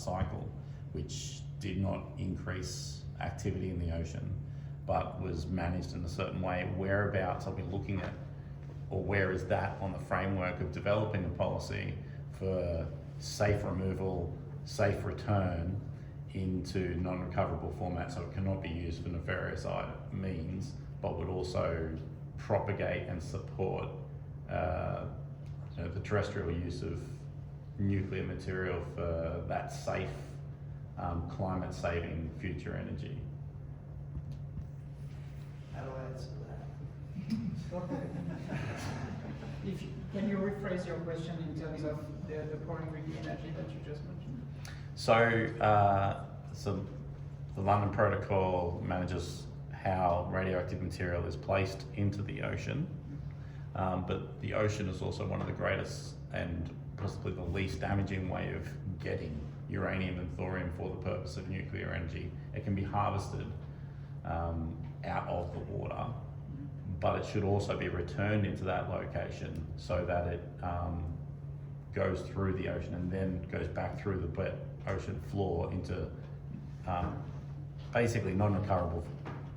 cycle, which did not increase activity in the ocean, but was managed in a certain way. Whereabouts are we looking at, or where is that on the framework of developing a policy for safe removal, safe return into non-recoverable format, so it cannot be used for nefarious means, but would also propagate and support the terrestrial use of nuclear material for that safe, climate-saving future energy. How do I answer that? Can you rephrase your question in terms of the problem with the energy that you just mentioned? So the London Protocol manages how radioactive material is placed into the ocean, but the ocean is also one of the greatest and possibly the least damaging way of getting uranium and thorium for the purpose of nuclear energy. It can be harvested out of the water, but it should also be returned into that location so that it goes through the ocean and then goes back through the ocean floor into basically non-recoverable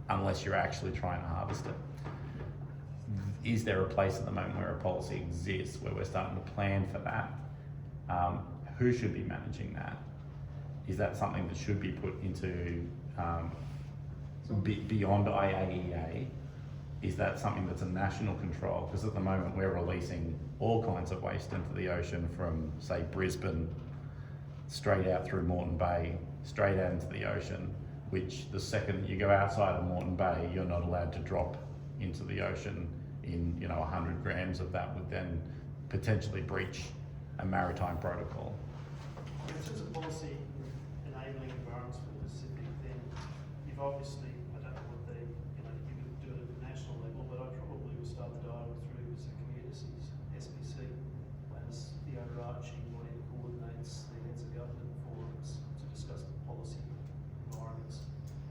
unless you're actually trying to harvest it. Is there a place at the moment where a policy exists where we're starting to plan for that? Who should be managing that? Is that something that should be put into beyond IAEA? Is that something that's a national control? Because at the moment we're releasing all kinds of waste into the ocean from, say, Brisbane, straight out through Moreton Bay, straight out into the ocean, which the second that you go outside of Moreton Bay, you're not allowed to drop into the ocean in 100 grams of that would then potentially breach a maritime protocol. In terms of policy enabling environments for the Pacific, then you've obviously, I don't know what you would do it at the national level, but I probably would start the dialogue through with the communities, SPC, as the overarching body that coordinates the heads of government forums to discuss policy environments.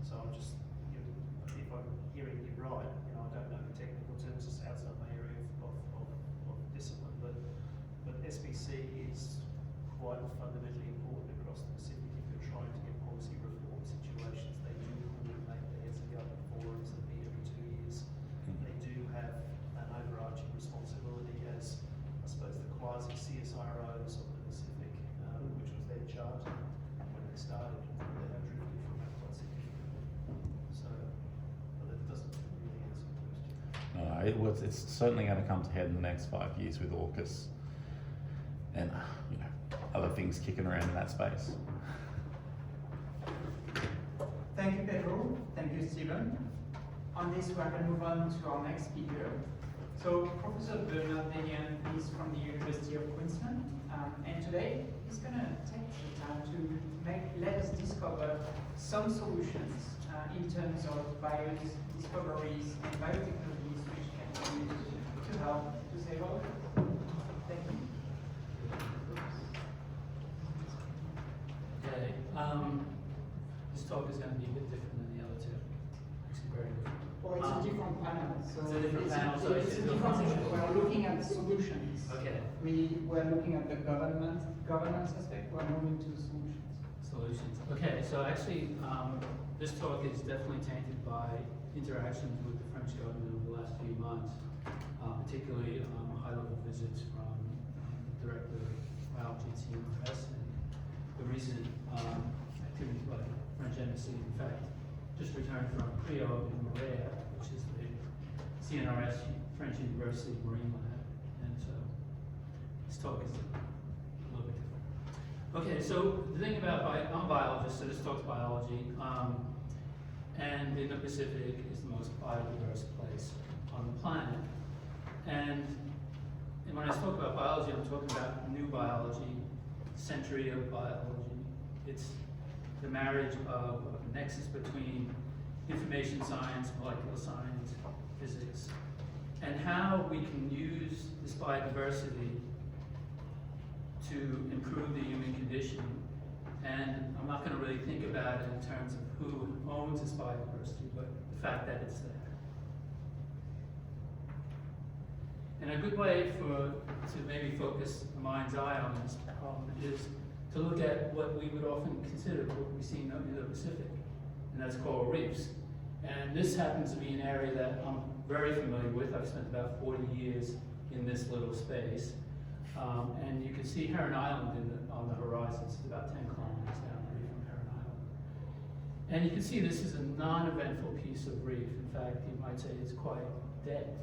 So I'm just, if I'm hearing you right, I don't know the technical terms, it's outside my area of discipline, but SPC is quite fundamentally important across the Pacific if you're trying to get policy reform situations. They do coordinate the heads of government forums that meet every 2 years. They do have an overarching responsibility as, I suppose, the quasi-CSIROs of the Pacific, which was their charter when they started. They have drifted from that quite significantly. So, but that doesn't really answer the question. No, it's certainly going to come to head in the next 5 years with AUKUS and other things kicking around in that space. Thank you, Pedro. Thank you, Stephen. On this, we're going to move on to our next speaker. So, Professor Bernard Daniel is from the University of Queensland, and today he's going to take the time to let us discover some solutions in terms of discoveries and biotechnologies which can be used to help to save our Earth. Thank you. Okay, this talk is going to be a bit different than the other two. Actually, very different. Well, it's a different panel. So it's a different panel, so it's a different section. We're looking at solutions. Okay. We're looking at the governance aspect. We're moving to solutions. Solutions. Okay, so actually, this talk is definitely tainted by interactions with the French government over the last few months, particularly high-level visits from Director of Biology at CNRS and the recent activities by the French embassy. In fact, just returned from CRIO in Montreal, which is the CNRS French University Marine Lab, and so this talk is a little bit different. Okay, so the thing about I'm a biologist, so this talk's biology, and the Indo-Pacific is the most biodiverse place on the planet, and when I spoke about biology, I'm talking about new biology, century of biology. It's the marriage of a nexus between information science, molecular science, physics, and how we can use this biodiversity to improve the human condition. And I'm not going to really think about it in terms of who owns this biodiversity, but the fact that it's there. And a good way to maybe focus the mind's eye on this problem is to look at what we would often consider what we see in the Indo-Pacific, and that's coral reefs. And this happens to be an area that I'm very familiar with. I've spent about 40 years in this little space. And you can see Heron Island on the horizon. It's about 10 kilometers down the reef from Heron Island. And you can see this is a non-eventful piece of reef. In fact, you might say it's quite dead.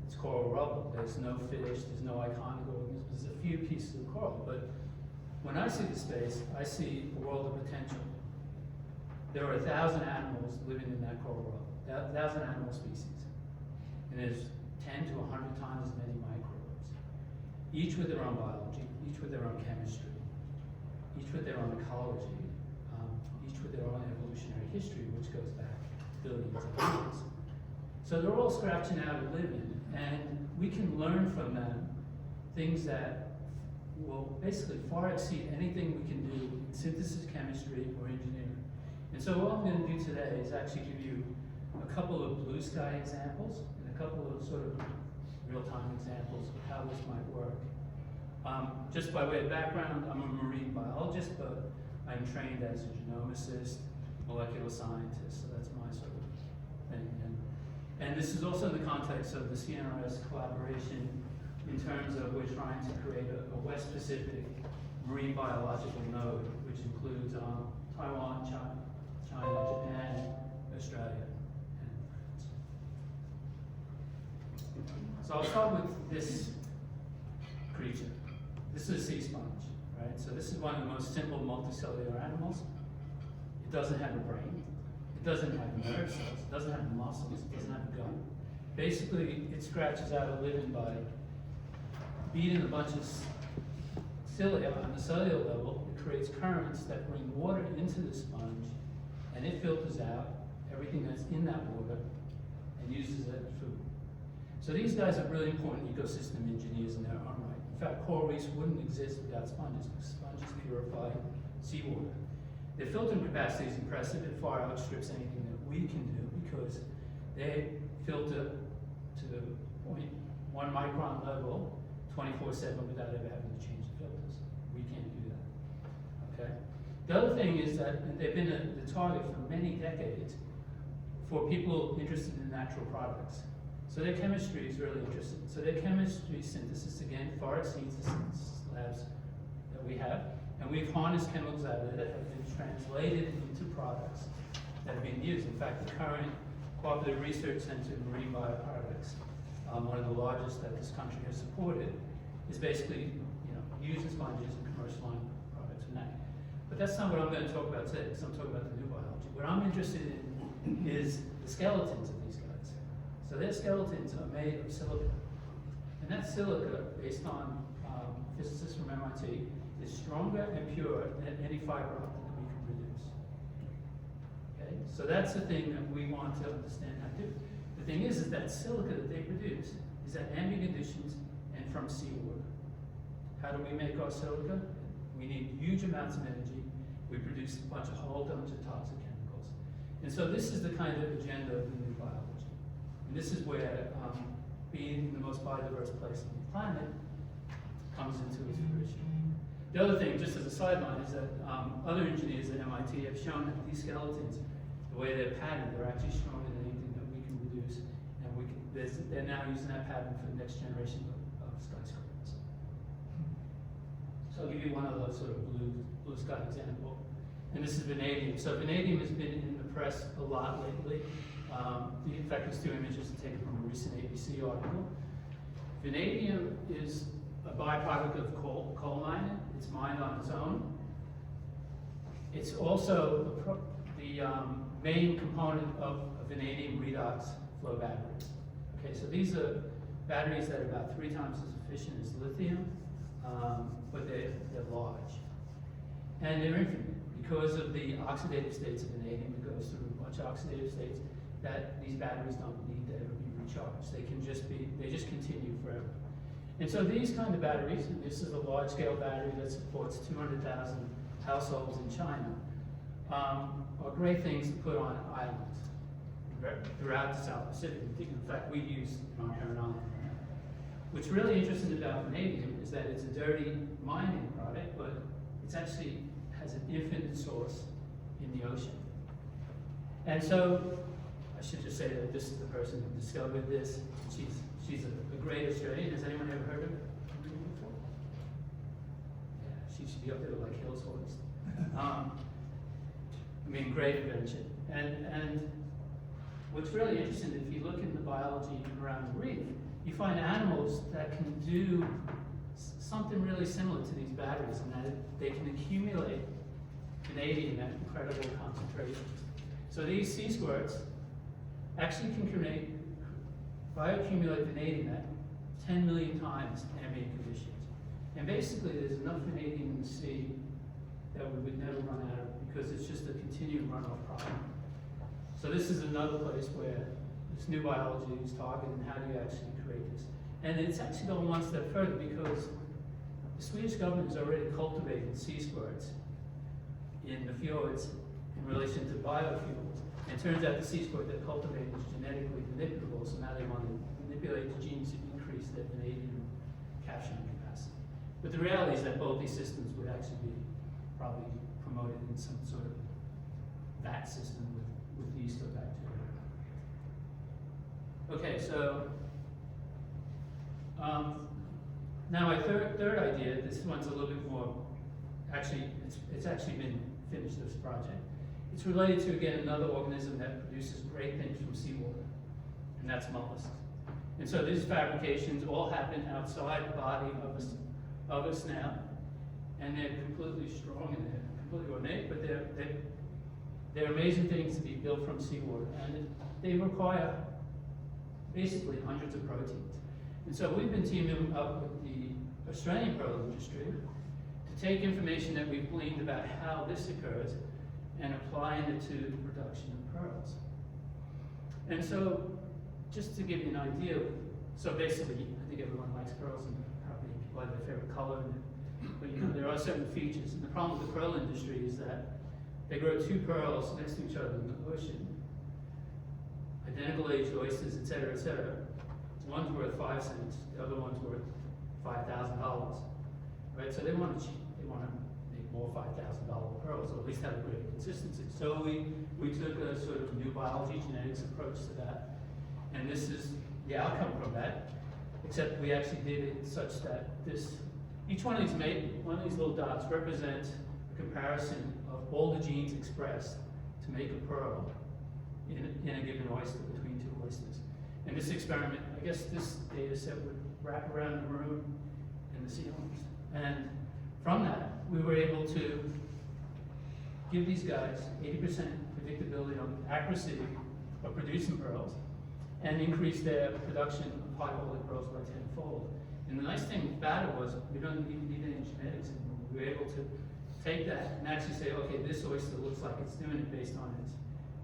It's coral rubble. There's no fish, there's no iconoorganisms, there's a few pieces of coral. But when I see the space, I see a world of potential. There are 1,000 animals living in that coral rubble, 1,000 animal species. And there's 10 to 100 times as many microbes, each with their own biology, each with their own chemistry, each with their own ecology, each with their own evolutionary history, which goes back billions of years. So they're all scratching out a living, and we can learn from them things that will basically far exceed anything we can do in synthesis chemistry or engineering. And so what I'm going to do today is actually give you a couple of blue sky examples and a couple of sort of real-time examples of how this might work. Just by way of background, I'm a marine biologist, but I'm trained as a genomicist, molecular scientist, so that's my sort of thing. And this is also in the context of the CNRS collaboration in terms of we're trying to create a West Pacific marine biological node, which includes Taiwan, China, Japan, Australia, and France. So I'll start with this creature. This is a sea sponge, right? So this is one of the most simple multicellular animals. It doesn't have a brain. It doesn't have nerve cells. It doesn't have muscles. It doesn't have a gut. Basically, it scratches out a living by beating a bunch of cilia on the cellular level. It creates currents that bring water into the sponge, and it filters out everything that's in that water and uses it as food. So these guys are really important ecosystem engineers in their own right. In fact, coral reefs wouldn't exist without sponges, because sponges purify seawater. Their filtering capacity is impressive. It far outstrips anything that we can do, because they filter to the 0.1 micron level 24/7 without ever having to change the filters. We can't do that, okay? The other thing is that they've been the target for many decades for people interested in natural products. So their chemistry is really interesting. So their chemistry synthesis, again, far exceeds the synthesis labs that we have. And we've harnessed chemicals out of there that have been translated into products that are being used. In fact, the current Cooperative Research Center in Marine Bioproducts, one of the largest that this country has supported, is basically using sponges and commercializing products from that. But that's not what I'm going to talk about today, because I'm talking about the new biology. What I'm interested in is the skeletons of these guys. So their skeletons are made of silica. And that silica, based on physicists from MIT, is stronger and purer than any fiber optic that we can produce. Okay? So that's the thing that we want to understand how to do. The thing is that silica that they produce is at ambient conditions and from seawater. How do we make our silica? We need huge amounts of energy. We produce a whole bunch of toxic chemicals. And so this is the kind of agenda of the new biology. And this is where being the most biodiverse place on the planet comes into its fruition. The other thing, just as a sideline, is that other engineers at MIT have shown that these skeletons, the way they're patterned, they're actually stronger than anything that we can produce. And they're now using that pattern for the next generation of skyscrapers. So I'll give you one of those sort of blue sky example. And this is vanadium. So vanadium has been in the press a lot lately. In fact, these two images are taken from a recent ABC article. Vanadium is a byproduct of coal mining. It's mined on its own. It's also the main component of a vanadium redox flow batteries. Okay, so these are batteries that are about 3 times as efficient as lithium, but they're large. And they're infinite because of the oxidative states of vanadium. It goes through a bunch of oxidative states that these batteries don't need to ever be recharged. They just continue forever. And so these kind of batteries, and this is a large-scale battery that supports 200,000 households in China, are great things to put on islands throughout the South Pacific. In fact, we use on Heron Island. What's really interesting about vanadium is that it's a dirty mining product, but It actually has an infinite source in the ocean. And so, I should just say that this is the person who discovered this. She's a great Australian. Has anyone ever heard of her before? Yeah, she should be up there with like Hill's Horse. I mean, great invention. And what's really interesting, if you look in the biology around the reef, you find animals that can do something really similar to these batteries, and that they can accumulate vanadium at incredible concentrations. So these sea squirts actually can bioaccumulate vanadium at 10 million times ambient conditions. And basically there's enough vanadium in the sea that we would never run out of, because it's just a continued runoff problem. So this is another place where this new biology is targeted, and how do you actually create this? And it's actually going one step further, because the Swedish government has already cultivated sea squirts in the fjords in relation to biofuels. And it turns out the sea squirt they're cultivating is genetically manipulable, so now they want to manipulate the genes to increase their vanadium capturing capacity. But the reality is that both these systems would actually be probably promoted in some sort of vat system with yeast or bacteria. Okay, so now my third idea, this one's a little bit more, actually, it's actually been finished, this project. It's related to, again, another organism that produces great things from seawater, and that's mollusks. And so these fabrications all happen outside the body of a snail, and they're completely strong and they're completely ornate, but they're amazing things to be built from seawater, and they require basically hundreds of proteins. And so we've been teaming up with the Australian pearl industry to take information that we've gleaned about how this occurs and applying it to the production of pearls. And so, just to give you an idea, so basically, I think everyone likes pearls, and probably people have their favorite color, but you know, there are certain features. And the problem with the pearl industry is that they grow two pearls next to each other in the ocean, identical age oysters, et cetera, et cetera. One's worth 5 cents, the other one's worth $5,000, right? So they want to make more $5,000 pearls, or at least have a greater consistency. So we took a sort of new biology genetics approach to that, and this is the outcome from that. Except we actually did it such that each one of these little dots represents a comparison of all the genes expressed to make a pearl in a given oyster, between two oysters. And this experiment, I guess this data set would wrap around the room in the ceilings. And from that, we were able to give these guys 80% predictability on accuracy of producing pearls, and increase their production of high-quality pearls by 10-fold. And the nice thing about it was we don't even need any genetics anymore. We were able to take that and actually say, okay, this oyster looks like it's doing it based on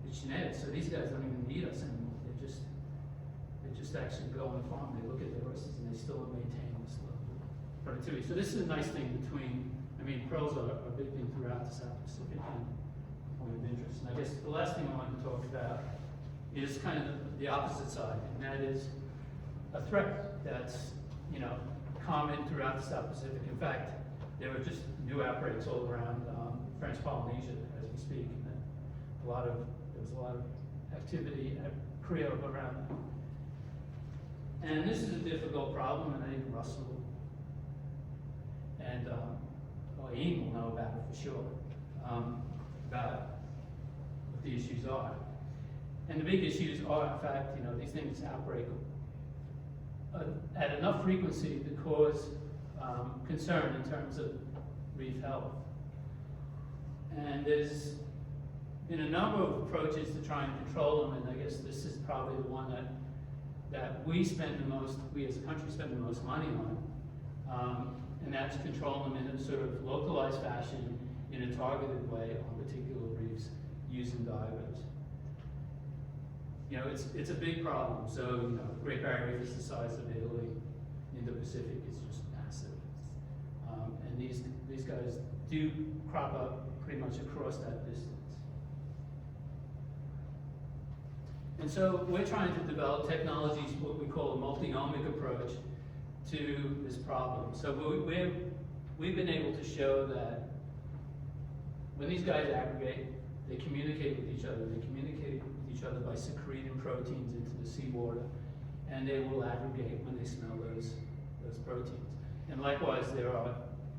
its genetics. So these guys don't even need us anymore. They just actually go on the farm, they look at their oysters, and they still maintain this level of productivity. So this is a nice thing between, I mean, pearls are a big thing throughout the South Pacific and a point of interest. And I guess the last thing I wanted to talk about is kind of the opposite side, and that is a threat that's, you know, common throughout the South Pacific. In fact, there were just new outbreaks all around French Polynesia as we speak, and there was a lot of activity at Creole around that. And this is a difficult problem, and I think Russell and Ian will know about it for sure, about what the issues are. And the big issues are, in fact, you know, these things outbreak at enough frequency to cause concern in terms of reef health. And there's been a number of approaches to try and control them, and I guess this is probably the one that we as a country spend the most money on, and that's control them in a sort of localized fashion, in a targeted way on particular reefs using divers. You know, it's a big problem. So, you know, Great Barrier Reef is the size of Italy. Indo-Pacific is just massive. And these guys do crop up pretty much across that distance. And so we're trying to develop technologies, what we call a multi-omic approach to this problem. So we've been able to show that when these guys aggregate, they communicate with each other. They communicate with each other by secreting proteins into the seawater, and they will aggregate when they smell those proteins. And likewise, there are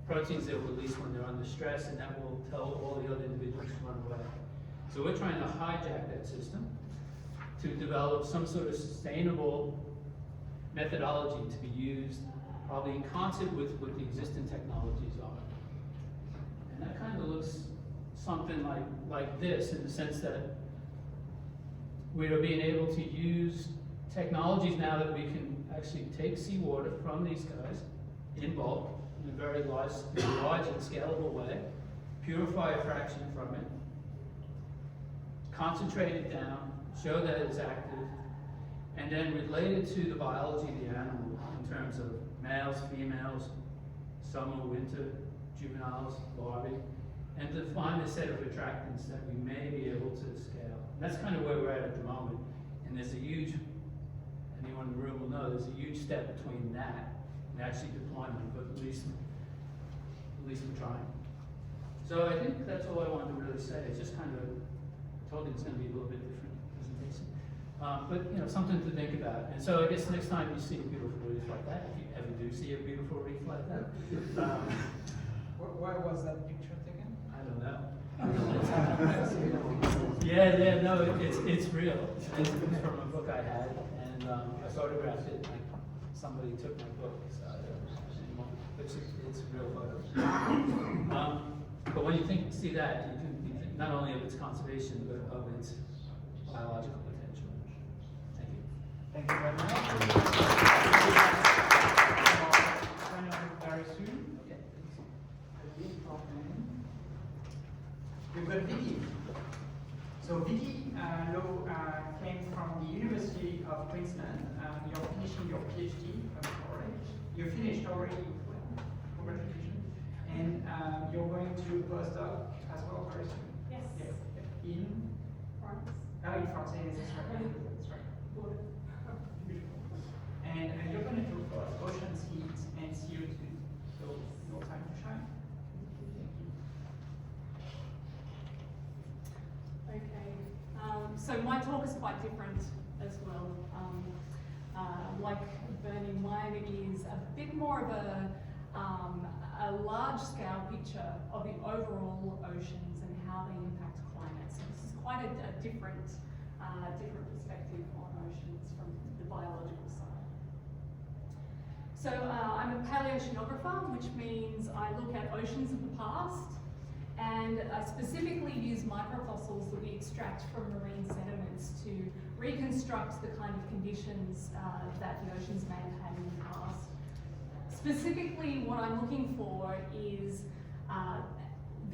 proteins that are released when they're under stress, and that will tell all the other individuals to run away. So we're trying to hijack that system to develop some sort of sustainable methodology to be used probably in concert with what the existing technologies are. And that kind of looks something like this, in the sense that we are being able to use technologies now that we can actually take seawater from these guys in bulk, in a very large and scalable way, purify a fraction from it, concentrate it down, show that it's active, and then relate it to the biology of the animal in terms of males, females, summer, winter, juveniles, larvae, and define a set of attractants that we may be able to scale. And that's kind of where we're at the moment. And there's a huge, anyone in the room will know, there's a huge step between that and actually deployment, but at least we're trying. So I think that's all I wanted to really say. It's just kind of, I told you it's going to be a little bit different presentation. But you know, something to think about. And so I guess next time you see a beautiful reef like that, if you ever do see a beautiful reef like that, Why was that picture taken? I don't know. Yeah, no, it's real. It's from a book I had, and I photographed it. Like somebody took my book, so it's a real photo. But when you see that, you think not only of its conservation, but of its biological potential. Thank you. Thank you very much. Sign up very soon. Okay. We've got Vicky. So Vicky came from the University of Queensland. You're finishing your PhD from college. You finished already. Congratulations. And you're going to postdoc as well very soon. Yes. Yes. In France. in France. Yes, that's right. That's right. Beautiful. And you're going to talk about oceans heat and CO2. So your time to shine. Thank you. Okay. So my talk is quite different as well. Like Bernie, mine is a bit more of a large-scale picture of the overall oceans and how they impact climate. So this is quite a different perspective on oceans from the biological side. So I'm a paleoceanographer, which means I look at oceans of the past, and I specifically use microfossils that we extract from marine sediments to reconstruct the kind of conditions that the oceans may have had in the past. Specifically, what I'm looking for is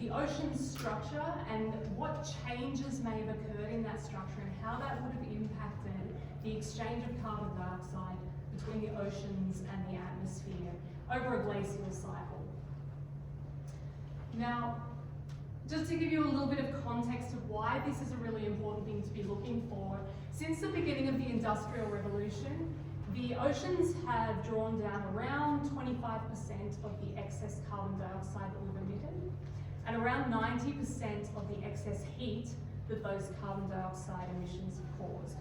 the ocean's structure and what changes may have occurred in that structure and how that would have impacted the exchange of carbon dioxide between the oceans and the atmosphere over a glacial cycle. Now, just to give you a little bit of context of why this is a really important thing to be looking for, since the beginning of the Industrial Revolution, the oceans have drawn down around 25% of the excess carbon dioxide that we've emitted, and around 90% of the excess heat that those carbon dioxide emissions have caused.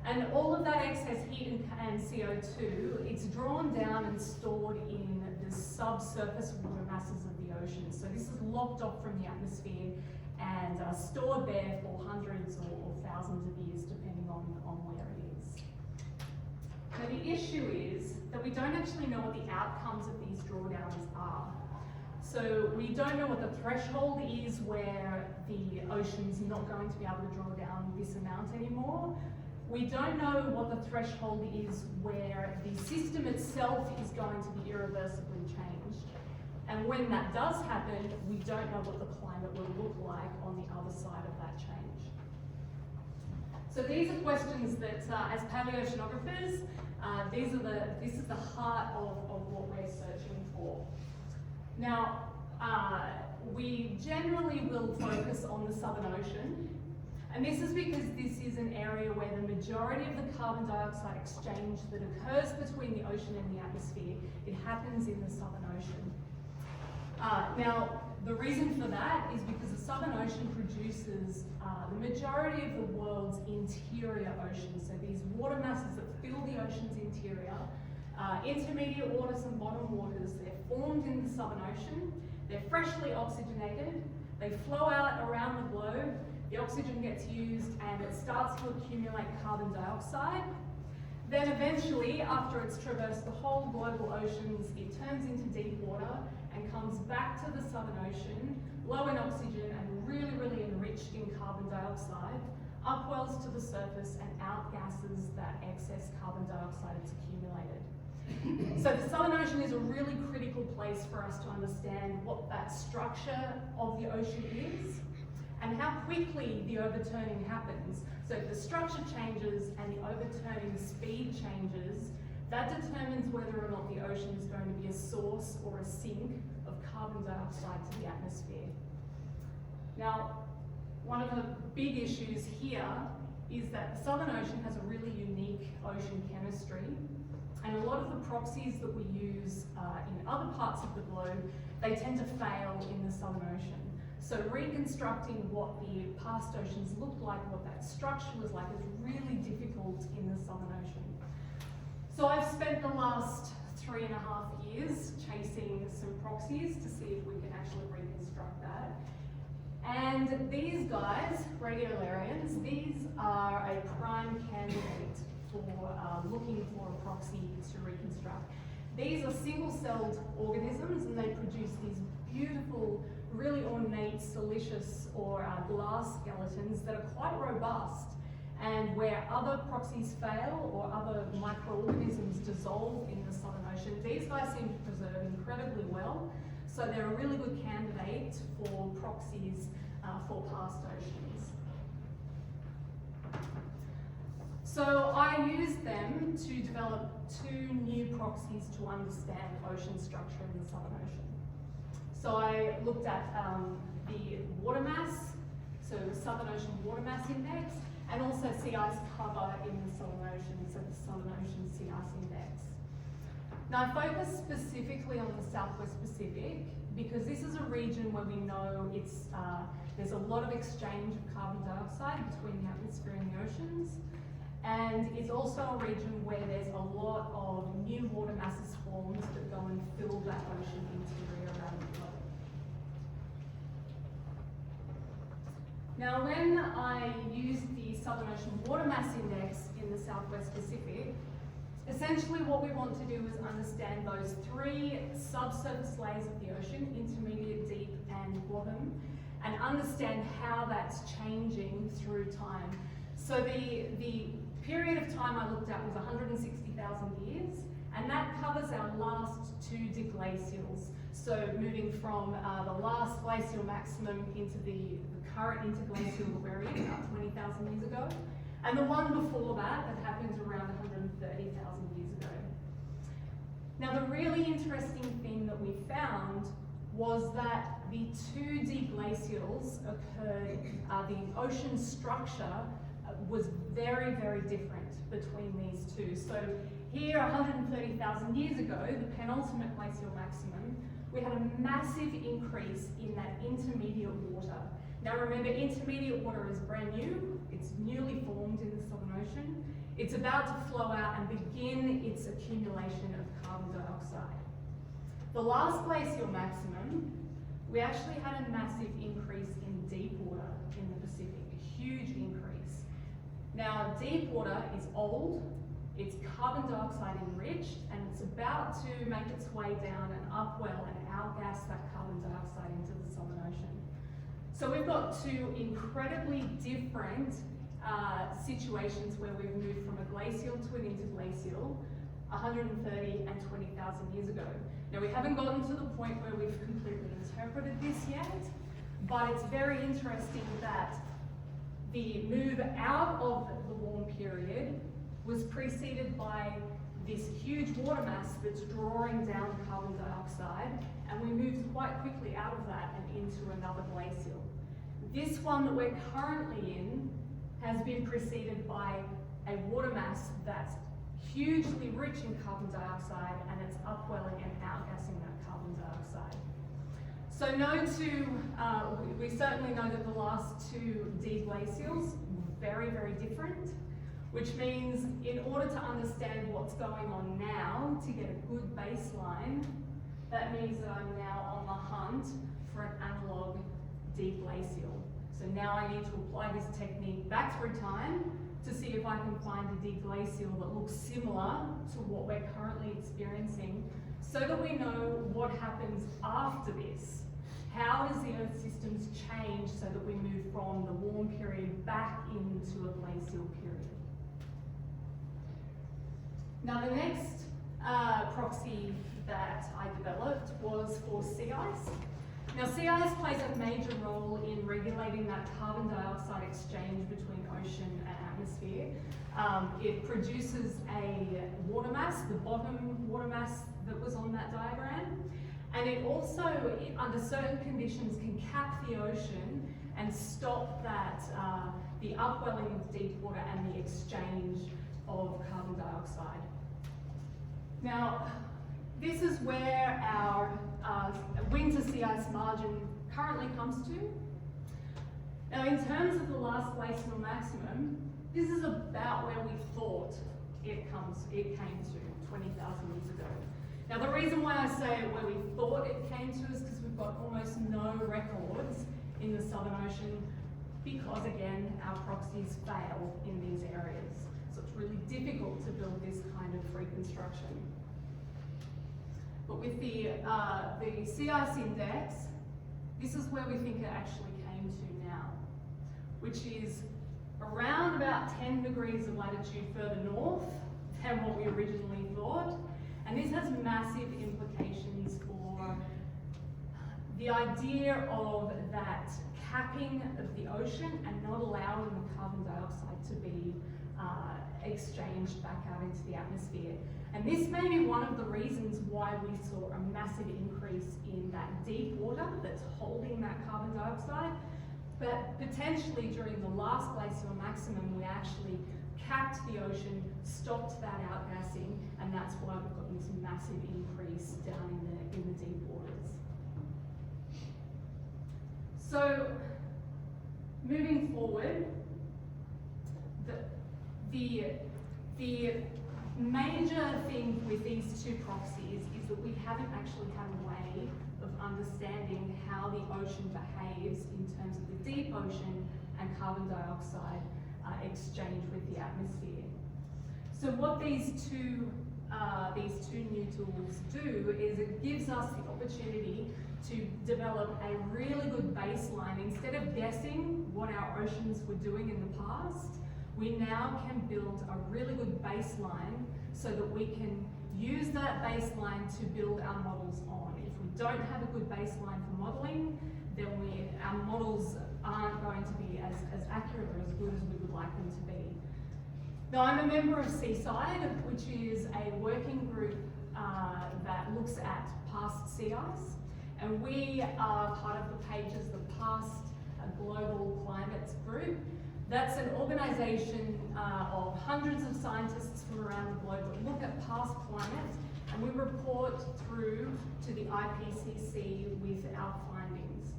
And all of that excess heat and CO2, it's drawn down and stored in the subsurface water masses of the ocean. So this is locked off from the atmosphere and stored there for hundreds or thousands of years, depending on where it is. Now the issue is that we don't actually know what the outcomes of these drawdowns are. So we don't know what the threshold is where the ocean's not going to be able to draw down this amount anymore. We don't know what the threshold is where the system itself is going to be irreversibly changed. And when that does happen, we don't know what the climate will look like on the other side of that change. So these are questions that, as paleoceanographers, this is the heart of what we're searching for. Now, we generally will focus on the Southern Ocean, and this is because this is an area where the majority of the carbon dioxide exchange that occurs between the ocean and the atmosphere, it happens in the Southern Ocean. Now, The reason for that is because the Southern Ocean produces the majority of the world's interior oceans. So these water masses that fill the ocean's interior, intermediate waters and bottom waters, they're formed in the Southern Ocean. They're freshly oxygenated. They flow out around the globe. The oxygen gets used and it starts to accumulate carbon dioxide. Then eventually, after it's traversed the whole global oceans, it turns into deep water and comes back to the Southern Ocean, low in oxygen and really, really enriched in carbon dioxide, upwells to the surface and outgasses that excess carbon dioxide it's accumulated. So the Southern Ocean is a really critical place for us to understand what that structure of the ocean is and how quickly the overturning happens. So if the structure changes and the overturning speed changes, that determines whether or not the ocean is going to be a source or a sink of carbon dioxide to the atmosphere. Now, one of the big issues here is that the Southern Ocean has a really unique ocean chemistry, and a lot of the proxies that we use in other parts of the globe, they tend to fail in the Southern Ocean. So reconstructing what the past oceans looked like, what that structure was like, is really difficult in the Southern Ocean. So I've spent the last 3.5 years chasing some proxies to see if we can actually reconstruct that. And these guys, radiolarians, these are a prime candidate for looking for a proxy to reconstruct. These are single-celled organisms and they produce these beautiful, really ornate, siliceous or glass skeletons that are quite robust. And where other proxies fail or other microorganisms dissolve in the Southern Ocean, these guys seem to preserve incredibly well. So they're a really good candidate for proxies for past oceans. So I used them to develop 2 new proxies to understand ocean structure in the Southern Ocean. So I looked at the water mass, so the Southern Ocean Water Mass Index, and also sea ice cover in the Southern Ocean, so the Southern Ocean Sea Ice Index. Now I focus specifically on the Southwest Pacific because this is a region where we know there's a lot of exchange of carbon dioxide between the atmosphere and the oceans. And it's also a region where there's a lot of new water masses formed that go and fill that ocean interior around the globe. Now, when I used the Southern Ocean Water Mass Index in the Southwest Pacific, essentially what we want to do is understand those 3 subsurface layers of the ocean, intermediate, deep, and bottom, and understand how that's changing through time. So the period of time I looked at was 160,000 years, and that covers our last 2 deglacials. So moving from the last glacial maximum into the current interglacial that we're in, about 20,000 years ago, and the one before that happened around 130,000 years ago. Now the really interesting thing that we found was that the 2 deglacials occurred, the ocean structure was very, very different between these 2. So here, 130,000 years ago, the penultimate glacial maximum, we had a massive increase in that intermediate water. Now remember, intermediate water is brand new. It's newly formed in the Southern Ocean. It's about to flow out and begin its accumulation of carbon dioxide. The last glacial maximum, we actually had a massive increase in deep water in the Pacific, a huge increase. Now, deep water is old, it's carbon dioxide enriched, and it's about to make its way down and upwell and outgas that carbon dioxide into the Southern Ocean. So we've got 2 incredibly different situations where we've moved from a glacial to an interglacial 130 and 20,000 years ago. Now we haven't gotten to the point where we've completely interpreted this yet, but it's very interesting that the move out of the warm period was preceded by this huge water mass that's drawing down carbon dioxide, and we moved quite quickly out of that and into another glacial. This one that we're currently in has been preceded by a water mass that's hugely rich in carbon dioxide, and it's upwelling and outgassing that carbon dioxide. So we certainly know that the last two deglacials were very, very different, which means in order to understand what's going on now, to get a good baseline, that means that I'm now on the hunt for an analog deglacial. So now I need to apply this technique back through time to see if I can find a deglacial that looks similar to what we're currently experiencing, so that we know what happens after this. How does the Earth systems change so that we move from the warm period back into a glacial period? Now the next proxy that I developed was for sea ice. Now sea ice plays a major role in regulating that carbon dioxide exchange between ocean and atmosphere. It produces a water mass, the bottom water mass that was on that diagram. And it also, under certain conditions, can cap the ocean and stop that, the upwelling of deep water and the exchange of carbon dioxide. Now, this is where our winter sea ice margin currently comes to. Now, in terms of the last glacial maximum, this is about where we thought it came to 20,000 years ago. Now, the reason why I say where we thought it came to is because we've got almost no records in the Southern Ocean, because again, our proxies fail in these areas. So it's really difficult to build this kind of reconstruction. But with the sea ice index, this is where we think it actually came to now, which is around about 10 degrees of latitude further north than what we originally thought. And this has massive implications for the idea of that capping of the ocean and not allowing the carbon dioxide to be exchanged back out into the atmosphere. And this may be one of the reasons why we saw a massive increase in that deep water that's holding that carbon dioxide. But potentially during the last glacial maximum, we actually capped the ocean, stopped that outgassing, and that's why we've got this massive increase down in the deep waters. So, moving forward, the major thing with these two proxies is that we haven't actually had a way of understanding how the ocean behaves in terms of the deep ocean and carbon dioxide exchange with the atmosphere. So what these two new tools do is it gives us the opportunity to develop a really good baseline. Instead of guessing what our oceans were doing in the past, we now can build a really good baseline so that we can use that baseline to build our models on. If we don't have a good baseline for modeling, then our models aren't going to be as accurate or as good as we would like them to be. Now, I'm a member of Seaside, which is a working group that looks at past sea ice, and we are part of the PAGES, the Past Global Climate Group. That's an organisation of hundreds of scientists from around the globe that look at past climate, and we report through to the IPCC with our findings.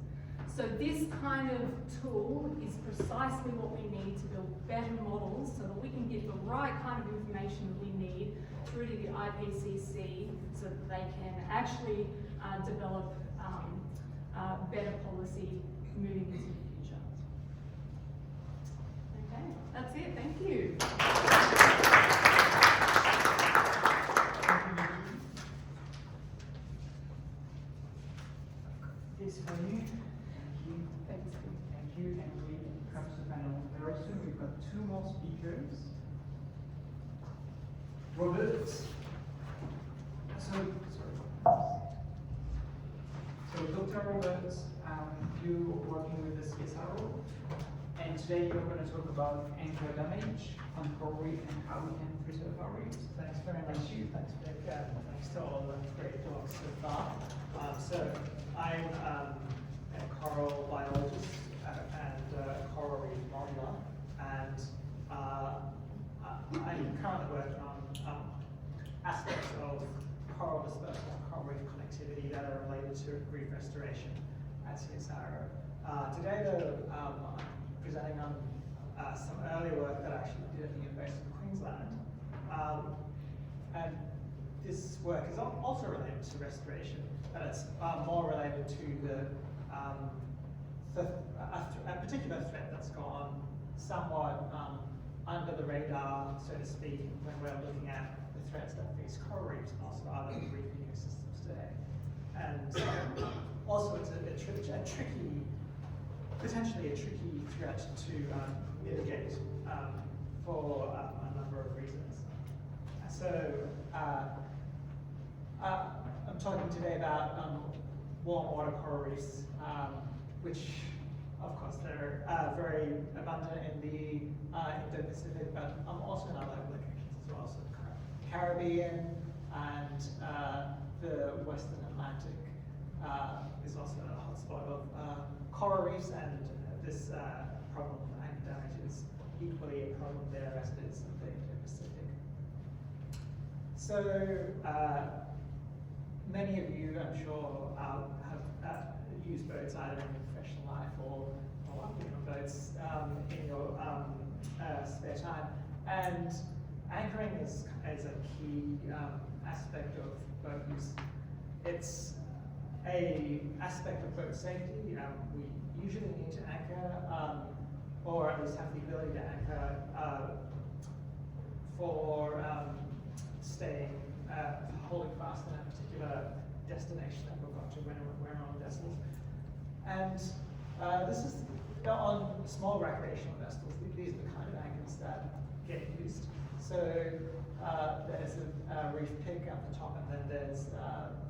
So this kind of tool is precisely what we need to build better models so that we can give the right kind of information that we need through to the IPCC so that they can actually develop better policy moving into the future. Okay, that's it. Thank you. This for you. Thank you, and we come to the panel very soon. We've got two more speakers. Robert. So Dr. Robert, you're working with the CSRO, and today you're going to talk about anchor damage on coral reef and how we can preserve our reefs. Thanks very much. Thanks, Vic. Thanks to all the great talks so far. So I'm a coral biologist and coral reef modeler, and I'm currently working on aspects of coral dispersal and coral reef connectivity. activity that are related to reef restoration at CSIRO. Today, though, I'm presenting on some earlier work that I actually did at the University of Queensland. And this work is also related to restoration, but it's more related to a particular threat that's gone somewhat under the radar, so to speak, when we're looking at the threats that face coral reefs and also other reef ecosystems today. And also it's potentially a tricky threat to mitigate for a number of reasons. So I'm talking today about warm water coral reefs, which of course they're very abundant in the Indo-Pacific, but also in other locations as well. So Caribbean and the Western Atlantic is also a hotspot of coral reefs, and this problem of anchor damage is equally a problem there as it is in the Indo-Pacific. So many of you, I'm sure, have used boats either in your professional life or working on boats in your spare time. And anchoring is a key aspect of boat use. It's a aspect of boat safety. We usually need to anchor, or at least have the ability to anchor for staying, holding fast in a particular destination that we've got to when we're on vessels. And this is on small recreational vessels. These are the kind of anchors that get used. So there's a reef pick up the top, and then there's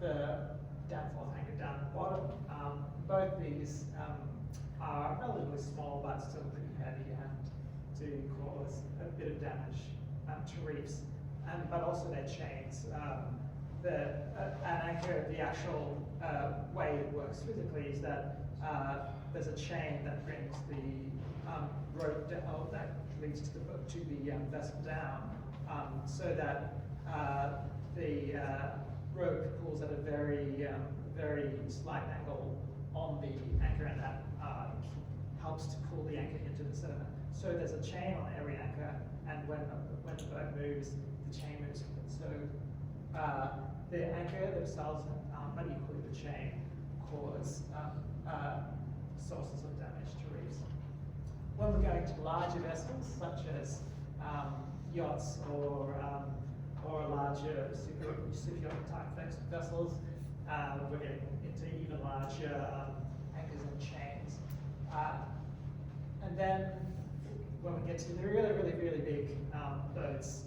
the downforth anchor down the bottom. Both these are relatively small, but still pretty heavy and do cause a bit of damage to reefs. But also their chains. An anchor, the actual way it works physically is that there's a chain that brings the rope that leads to the vessel down, so that the rope pulls at a very slight angle on the anchor, and that helps to pull the anchor into the sediment. So there's a chain on every anchor, and when the boat moves, the chain moves with it. So the anchor themselves, but equally the chain, cause sources of damage to reefs. When we're going to larger vessels, such as yachts or larger super type vessels, we're getting into even larger anchors and chains. And then when we get to the really big boats,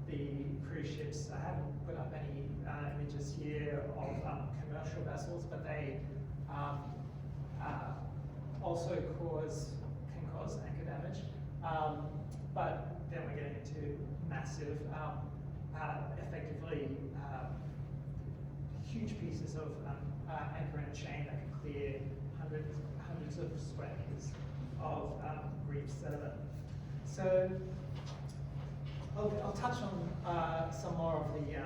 the cruise ships, I haven't put up any images here of commercial vessels, but they also can cause anchor damage. But then we're getting into massive, effectively huge pieces of anchor and chain that can clear hundreds of square meters of reef sediment. So I'll touch on some more of the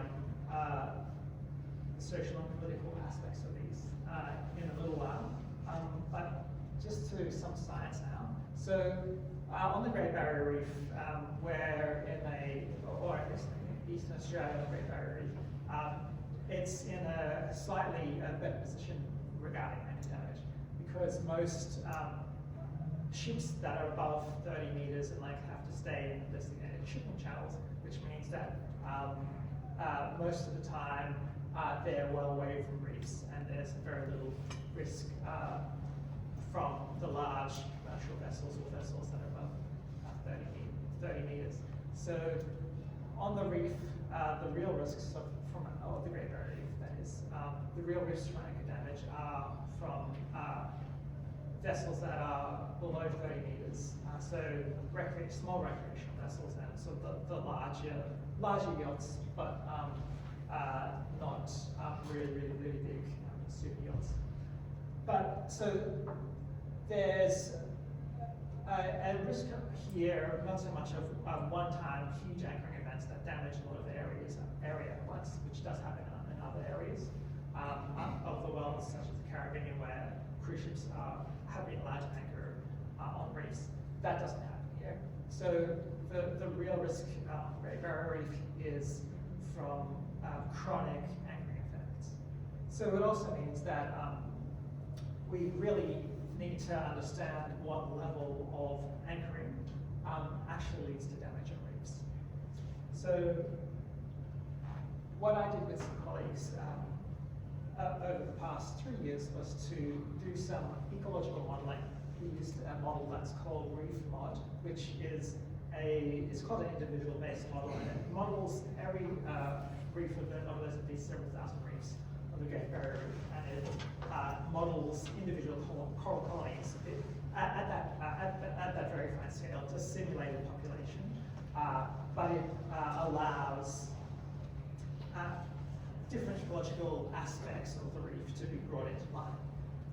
social and political aspects of these in a little while, but just to some science now. So on the Great Barrier Reef, we're or at least in Eastern Australia, the Great Barrier Reef, it's in a slightly better position regarding anchor damage, because most ships that are above 30 meters and have to stay in designated shipping channels, which means that most of the time they're well away from reefs, and there's very little risk from the large commercial vessels or vessels that are above 30 meters. So on the reef, the real risks from the Great Barrier Reef, that is, the real risks from anchor damage are from vessels that are below 30 meters, so small recreational vessels, and so the larger yachts, but not really big super yachts. But so there's a risk here, not so much of one-time huge anchoring events that damage a lot of area at once, which does happen in other areas, of the world, such as the Caribbean, where cruise ships have been allowed to anchor on reefs. That doesn't happen here. So the real risk on Great Barrier Reef is from chronic anchoring effects. So it also means that we really need to understand what level of anchoring actually leads to damage on reefs. So what I did with some colleagues over the past 3 years was to do some ecological modeling. We used a model that's called ReefMod, which is it's called an individual-based model, and it models every reef of these several thousand reefs of the Great Barrier Reef, and it models individual coral colonies at that very fine scale to simulate a population, but it allows different ecological aspects of the reef to be brought into line.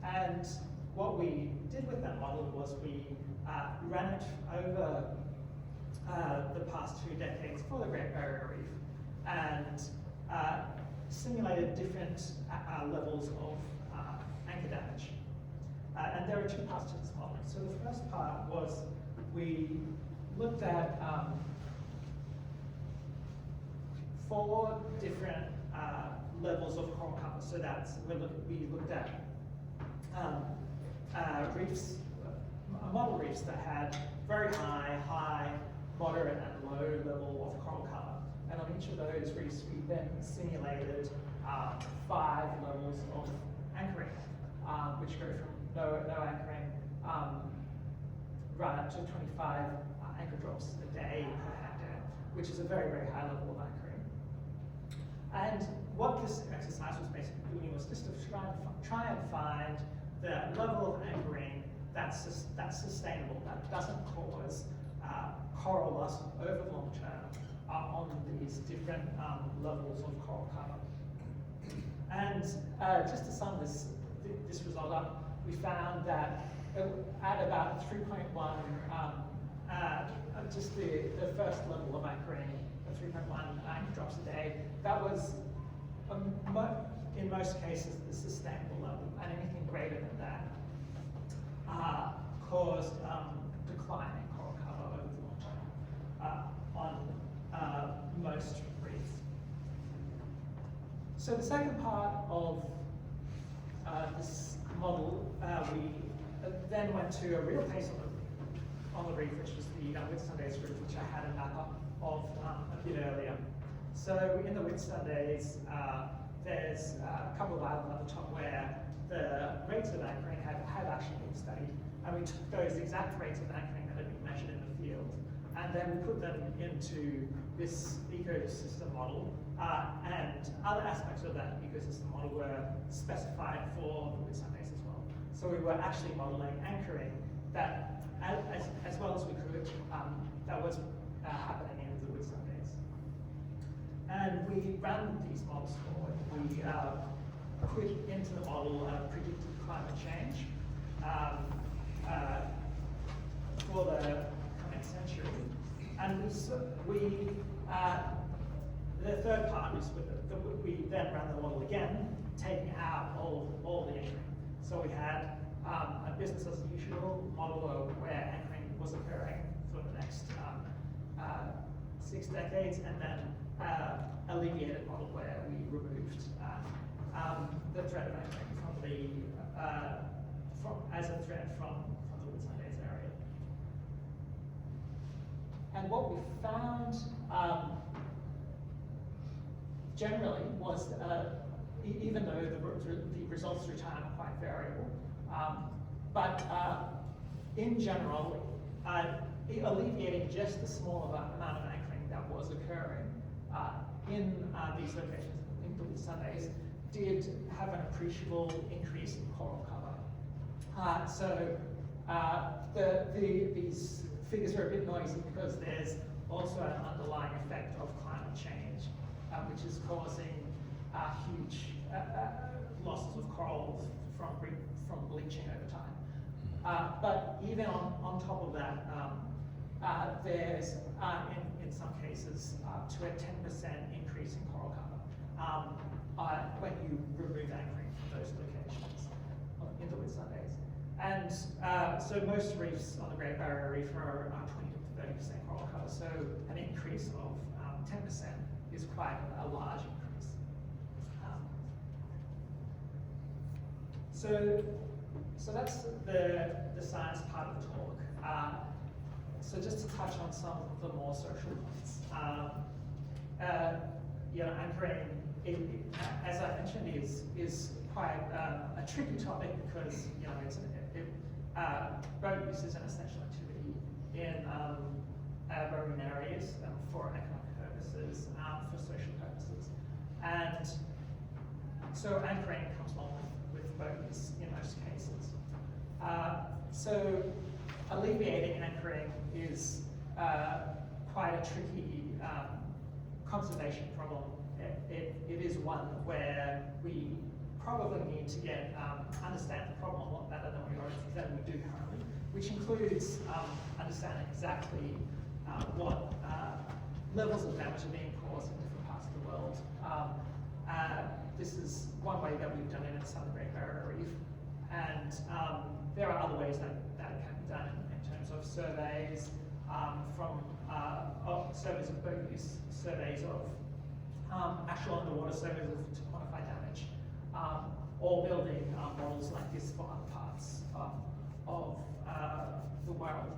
And what we did with that model was we ran it over the past 2 decades for the Great Barrier Reef and simulated different levels of anchor damage. And there are 2 parts to this modeling. So the first part was we looked at 4 different levels of coral cover. So that's we looked at reefs, model reefs that had very high, moderate, and low level of coral cover. And on each of those reefs, we then simulated 5 levels of anchoring, which go from no anchoring right up to 25 anchor drops a day per hectare, which is a very high level of anchoring. And what this exercise was basically doing was just to try and find the level of anchoring that's sustainable, that doesn't cause coral loss over the long term on these different levels of coral cover. And just to sum this result up, we found that at about 3.1, just the first level of anchoring, 3.1 anchor drops a day, that was in most cases the sustainable level, and anything greater than that caused decline in coral cover over the long term on most reefs. So the second part of this model, we then went to a real case on the reef, which was the Whitsundays reef, which I had a map of a bit earlier. So in the Whitsundays, there's a couple of islands at the top where the rates of anchoring have actually been studied, and we took those exact rates of anchoring that had been measured in the field, and then we put them into this ecosystem model, and other aspects of that ecosystem model were specified for the Whitsundays as well. So we were actually modeling anchoring that, as well as we could, that was happening in the Whitsundays. And we ran these models forward. We put into the model predicted climate change for the coming century. And the third part is we then ran the model again, taking out all the anchoring. So we had a business as usual model where anchoring was occurring for the next 6 decades, and then alleviated model where we removed the threat of anchoring as a threat from the Whitsundays area. And what we found generally was, even though the results through time are quite variable, but in general, alleviating just a small amount of anchoring that was occurring in these locations, in the Whitsundays, did have an appreciable increase in coral cover. So these figures are a bit noisy because there's also an underlying effect of climate change, which is causing huge losses of corals from bleaching over time. But even on top of that, there's in some cases up to a 10% increase in coral cover when you remove anchoring from those locations in the Whitsundays. And so most reefs on the Great Barrier Reef are 20 to 30% coral cover, so an increase of 10% is quite a large increase. So that's the science part of the talk. So just to touch on some of the more social points. Anchoring, as I mentioned, is quite a tricky topic because boat use is an essential activity in marine areas for economic purposes, for social purposes, and so anchoring comes along with boat use in most cases. So alleviating anchoring is quite a tricky conservation problem. It is one where we probably need to understand the problem a lot better than we do currently, which includes understanding exactly what levels of damage are being caused in different parts of the world. This is one way that we've done it in the Southern Great Barrier Reef, and there are other ways that it can be done in terms of surveys surveys of boat use, surveys of actual underwater surveys to quantify damage, or building models like this for other parts of the world.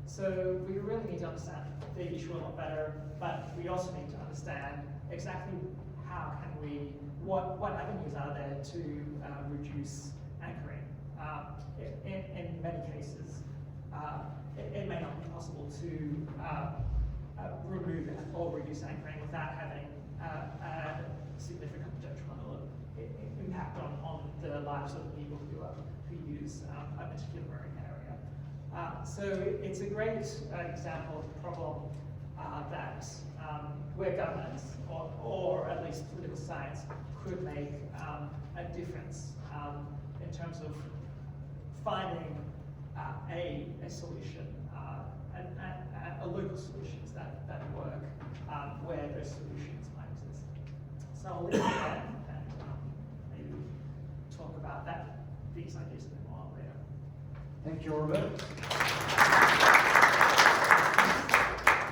So we really need to understand the issue a lot better, but we also need to understand exactly how can we, what avenues are there to reduce anchoring. In many cases, it may not be possible to remove or reduce anchoring without having a significant detrimental impact on the lives of people who use a particular marine area. So it's a great example of a problem that where governments or at least political science could make a difference in terms of finding a solution, a local solutions that work where those solutions might exist. So I'll leave it there and maybe talk about these ideas a bit more later. Thank you, Robert.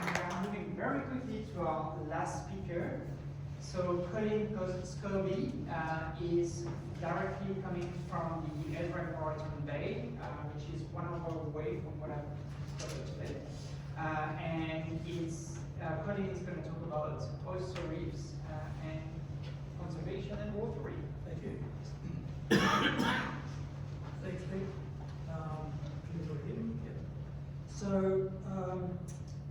We are moving very quickly to our last speaker. So Colin Scobie is directly coming from the AFRAN Maritime Bay, which is 1 hour away from what I've discovered today. And Colin is going to talk about oyster reefs and conservation and Rotary. Thank you. Thanks, Pete. Can you talk in? Yeah. So,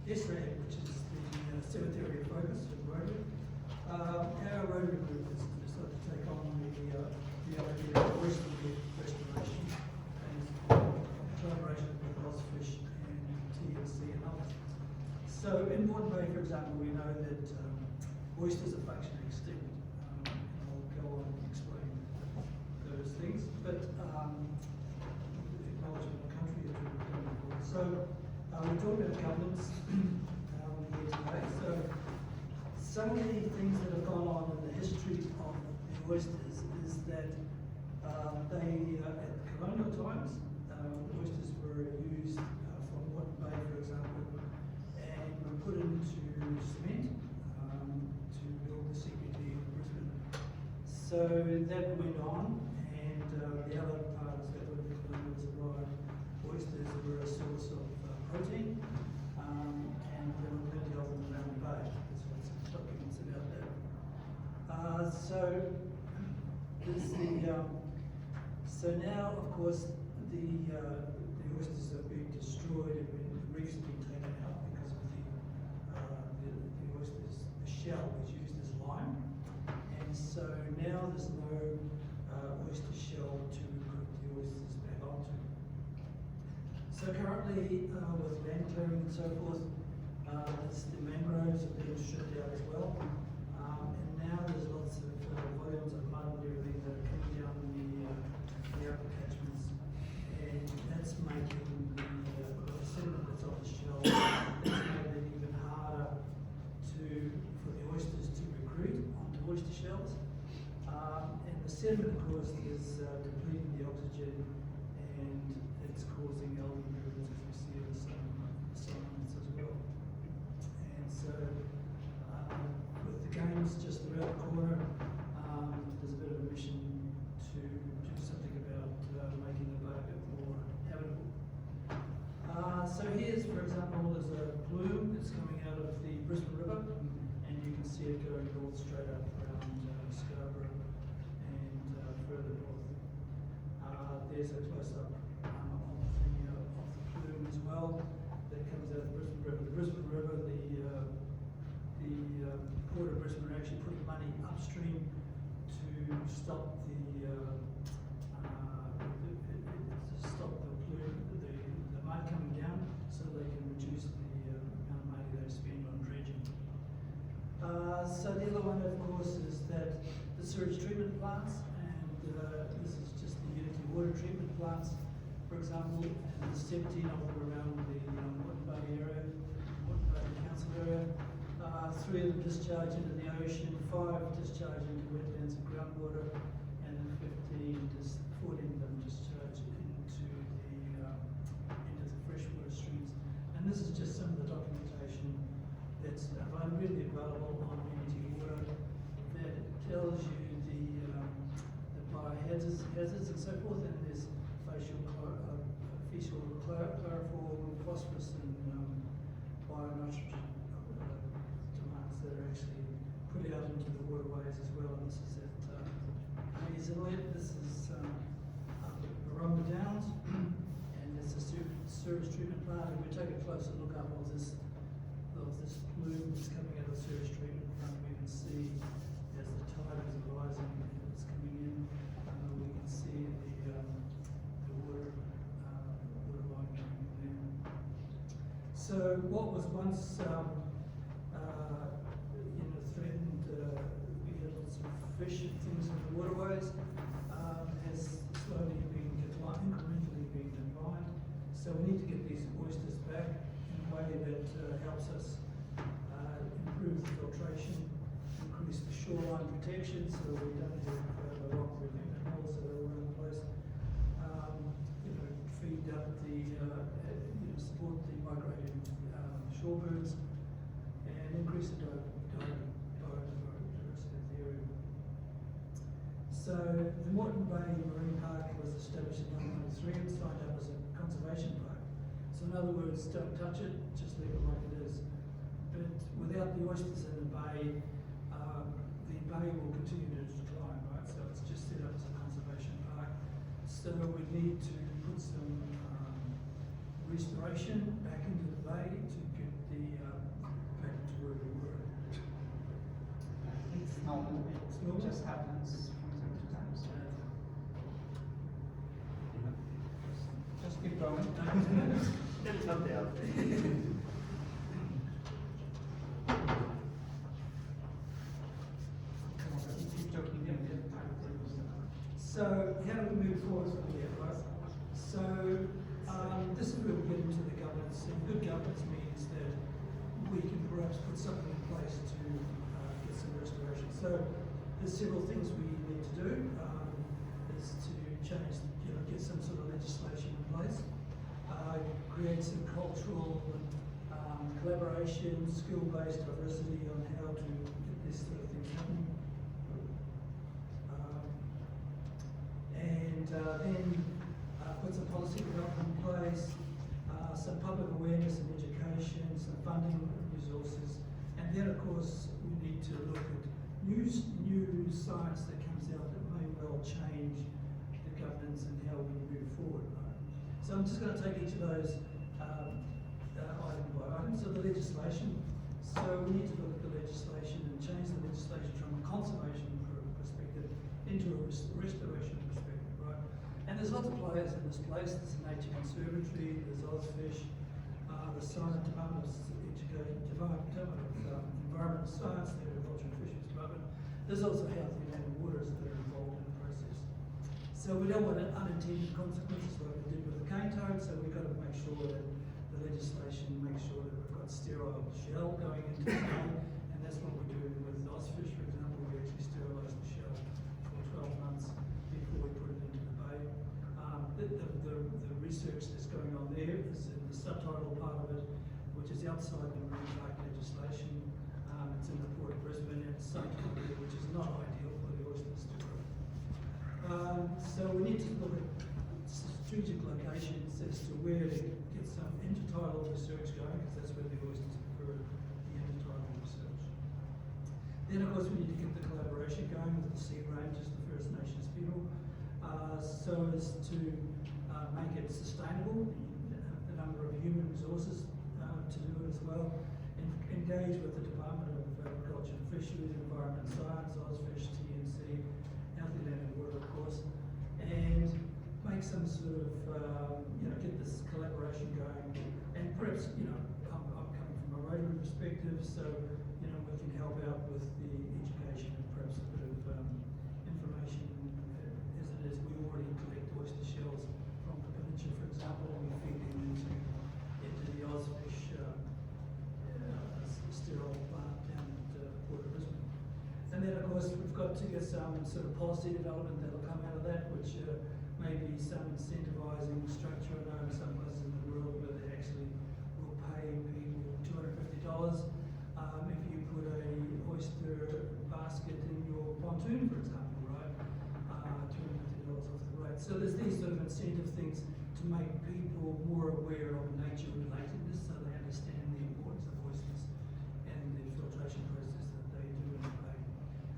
ESRAG, which is the cemetery of focus of Rotary, our Rotary group has decided to take on the idea of oyster reef restoration and collaboration with Ozfish and TNC and others. So in Moreton Bay, for example, we know that oysters are functionally extinct. And I'll go on and explain those things. But acknowledgement of the country is really important. So we're talking about governance here today. So some of the things that have gone on in the history of the oysters is that they, at colonial times, oysters were used from Moreton Bay, for example, and were put into cement to build the CBD of Brisbane. So that went on, and the other part is that when the colonials arrived, oysters were a source of protein, and there were plenty of them around the bay. There's lots of documents about that. So there's so now, of course, the oysters are being destroyed and the reefs are being taken out because of the oysters, the shell is used as lime, and so now there's no oyster shell to put the oysters back onto. So currently, with land clearing and so forth, the mangroves are being stripped out as well, and now there's lots of volumes of mud and everything that are coming down the upper catchments, and that's making the sediment that's on the shell, that's making it even harder for the oysters to recruit onto oyster shells. oxygen, and it's causing algal blooms, as we see in the sediments as well. And so, with the games just around the corner, there's a bit of a mission to do something about making the bay a bit more habitable. So here's, for example, there's a plume that's coming out of the Brisbane River, and you can see it going north straight up around Scarborough and further north. There's a close-up of the plume as well that comes out of the Brisbane River. The Brisbane River, the Port of Brisbane are actually putting money upstream to stop the plume, the mud coming down, so they can reduce the amount of money they spend on dredging. So the other one, of course, is that the sewage treatment plants, and this is just the Unity water treatment plants, for example, and there's 17 of them around the Moreton Bay area, Moreton Bay Council area. 3 of them discharge into the ocean, 5 discharge into wetlands and groundwater, and then 14 of them discharge into the freshwater streams. And this is just some of the documentation that's really available on Unity Water that tells you the biohazards and so forth, and there's fecal chloroform, phosphorus, and bionitrogen demands that are actually put out into the waterways as well. And this is at Hayes Inlet, this is up at Barumba Downs, and there's a sewage treatment plant. And we take a closer look up of this plume that's coming out of the sewage treatment plant. We can see as the tide is rising and it's coming in, we can see the water line coming in there. So what was once threatened, we had lots of fish and things in the waterways, has slowly been incrementally being declined. So we need to get these oysters back in a way that helps us improve the filtration, increase the shoreline protection, so we don't have rock retention holes that are all over the place. Feed up the, support the migrating shorebirds, and increase the biodiversity of the area. So the Moreton Bay Marine Park was established in 1993 and signed up as a conservation park. So in other words, don't touch it, just leave it like it is. But without the oysters in the bay will continue to decline, right? So it's just set up as a conservation park. So we need to put some restoration back into the bay to get the back to where we were. It's normal. It's normal. It just happens from time to time. So just keep going. Get it tucked out. So how do we move forward from here, right? So this is where we get into the governance. And good governance means that we can perhaps put something in place to get some restoration. So there's several things we need to do. Is to change, get some sort of legislation in place, create some cultural collaboration, skill-based diversity on how to get this sort of thing happening. Then put some policy development in place, some public awareness and education, some funding resources, and then of course we need to look at new science that comes out that may well change the governance and how we move forward. Right? So I'm just going to take each of those item by item. So the legislation. So we need to look at the legislation and change the legislation from a conservation perspective into a restoration perspective, right? And there's lots of players in this place. There's the Nature Conservatory, there's Ozfish, the Science Department of Education, Department of Environment and Science, the Agriculture and Fisheries Department. There's also Health and Land and Waters that are involved in the process. So we don't want unintended consequences like we did with the cane toad, so we've got to make sure that the legislation makes sure that we've got sterile shell going into the bay, and that's what we're doing with Ozfish, for example. We actually sterilise the shell for 12 months before we put it into the bay. subtitle part of it, which is outside the marine park legislation. It's in the Port of Brisbane and it's subtitled, which is not ideal for the oysters to grow. So we need to look at strategic locations as to where to get some intertidal research going, because that's where the oysters prefer the intertidal research. Then of course we need to get the collaboration going with the sea rangers, the First Nations people, so as to make it sustainable, the number of human resources to do it as well, and engage with the Department of Agriculture and Fisheries, Environment and Science, Ozfish, TNC, Healthy Land and Water of course, and make some sort of, get this collaboration going, and perhaps, I'm coming from a Rotary perspective, so, we can help out with the education and perhaps a bit of information as it is. We already collect oyster shells from the peninsula, for example, and we feed them into the Ozfish sterile plant down at Port of Brisbane. And then of course we've got to get some sort of policy development that'll come out of that, which maybe some incentivising structure. I know in some places in the world where they actually will pay people $250 if you put a oyster basket in your pontoon, for example, right? $250 off the rate. So there's these sort of incentive things to make people more aware of nature relatedness, so they understand the importance of oysters and the filtration process that they do in the bay.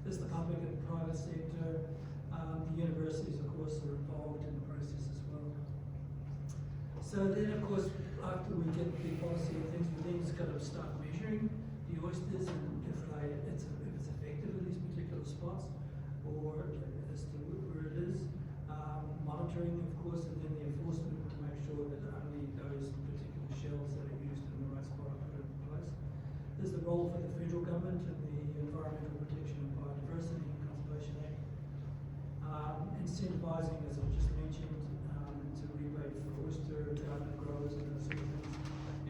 There's the public and private sector. The universities, of course, are involved in the process as well. So then, of course, after we get the policy and things, we then just got to start measuring the oysters and if it's effective in these particular spots, or as to where it is. Monitoring, of course, and then the enforcement to make sure that only those particular shells that are used in the right spot are put in place. There's the role for the federal government and the Environmental Protection and Biodiversity Conservation Act. Incentivising, as I've just mentioned, to rebate for oyster garden growers and those sort of things,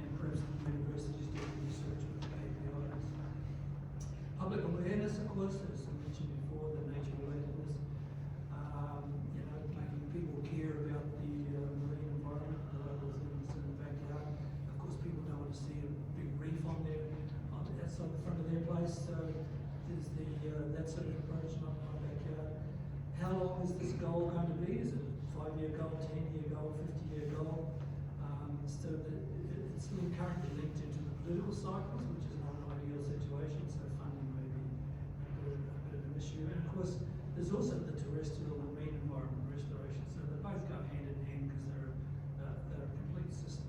and perhaps the universities doing research with KPIs. Public awareness, of course, as I mentioned before, the nature relatedness, making people care about the marine environment, the local things in the backyard. Of course, people don't want to see a big reef on outside the front of their place, so there's that sort of approach, not my backyard. How long is this goal going to be? Is it a 5-year goal, 10-year goal, 50-year goal? So that it's currently linked into the political cycles, which is not an ideal situation, so funding may be a bit of an issue. And of course, there's also the terrestrial and marine environment restoration, so they both go hand in hand because they're a complete system.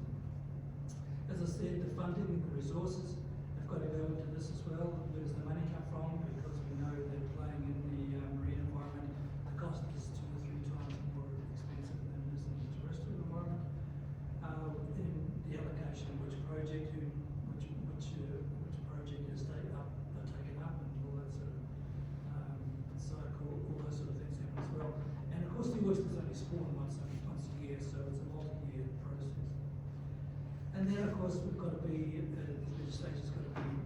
As I said, the funding and the resources have got to go into this as well. Where does the money come from? Because we know that playing in the marine environment, the cost is 2 or 3 times more expensive than it is in the terrestrial environment. In the allocation of which project is taken up, and all that sort of cycle, all those sort of things happen as well. And of course, the oysters only spawn once a year, so it's a multi-year process. And then, of course, we've got to be the legislation's got to be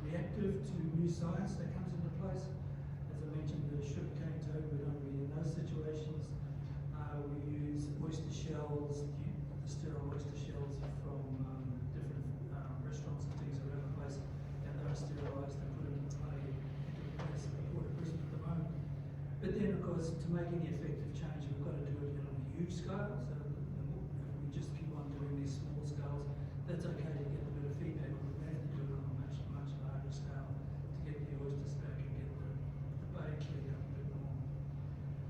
reactive to new science that comes into place. As I mentioned, the sugarcane toad, we don't be in those situations. We use oyster shells, the sterile oyster shells from different restaurants and things around the place, and they're sterilised and put into play into the place of the Port of Brisbane at the moment. But then, of course, to make any effective change, we've got to do it on a huge scale. So if we just keep on doing these small scales, that's okay to get a bit of feedback. We're going to do it on a much larger scale to get the oysters back and get the bay cleaned up a bit more.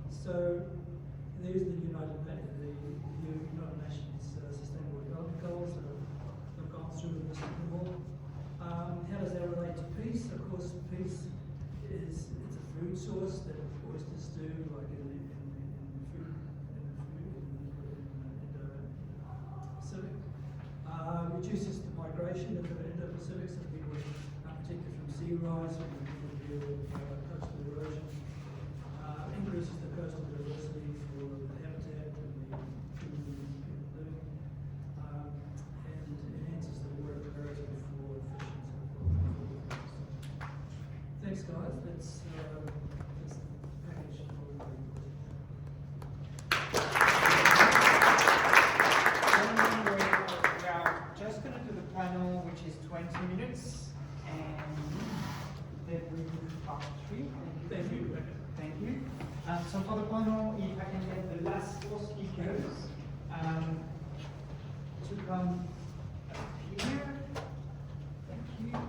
So there's the United Nations Sustainable Development Goals that I've gone through in this report. How does that relate to peace? Of course, peace it's a food source that oysters do, like in the Indo-Pacific. Reduces the migration of the Indo-Pacific, so people particularly from sea rise, from coastal erosion. Increases the coastal diversity for the habitat and the communities people living, and enhances the water clarity for fish and so forth. Thanks, guys. That's the package for the About panel, which is 20 minutes, and then we move to part 3. Thank you. Thank you. So for the panel, if I can get the last 4 speakers to come up here. Thank you.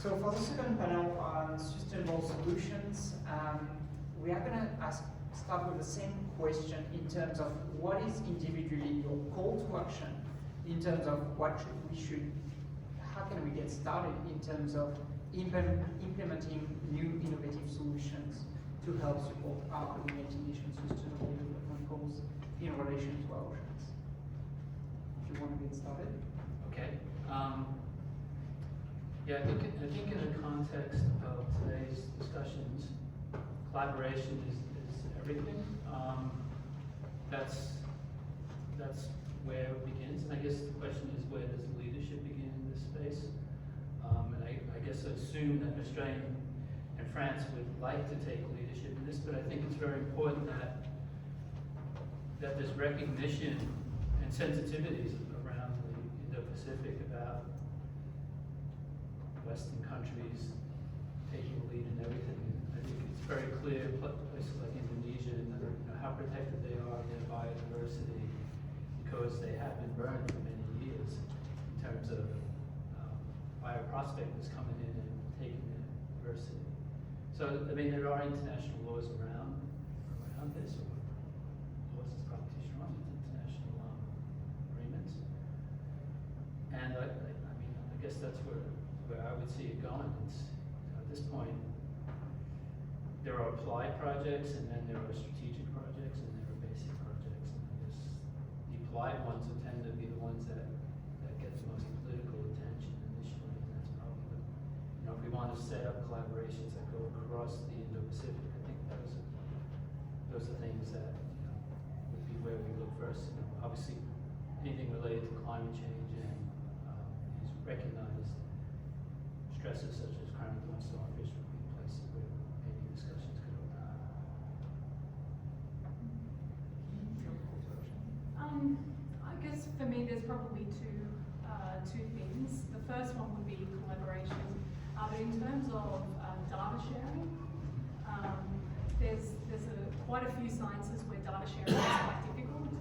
So for the second panel on sustainable solutions, we are going to start with the same question in terms of what is individually your call to action, in terms of how can we get started in terms of implementing new innovative solutions to help support our United Nations Sustainable Development Goals in relation to our oceans. If you want to get started. Okay. Yeah, I think in the context of today's discussions, collaboration is everything. That's where it begins, and I guess the question is, where does leadership begin in this space? And I guess I assume that Australia and France would like to take leadership in this, but I think it's very important that there's recognition and sensitivities around the Indo-Pacific about Western countries taking the lead in everything. I think it's very clear places like Indonesia and how protected they are of their biodiversity because they have been burned for many years in terms of bioprospectors coming in and taking their diversity. So I mean there are international laws around this, or laws is probably too strong, international agreements. And I mean I guess that's where I would see it going. It's, at this point, there are applied projects, and then there are strategic projects, and there are basic projects. And I guess the applied ones will tend to be the ones that get the most political attention initially, and that's probably, if we want to set up collaborations that go across the Indo-Pacific, I think those are things that would be where we look first. Obviously, anything related to climate change and is recognized. Stresses such as climate and starfish would be places where maybe discussions could open. I guess for me, there's probably two things. The first one would be collaboration, but in terms of data sharing, there's quite a few sciences where data sharing is quite difficult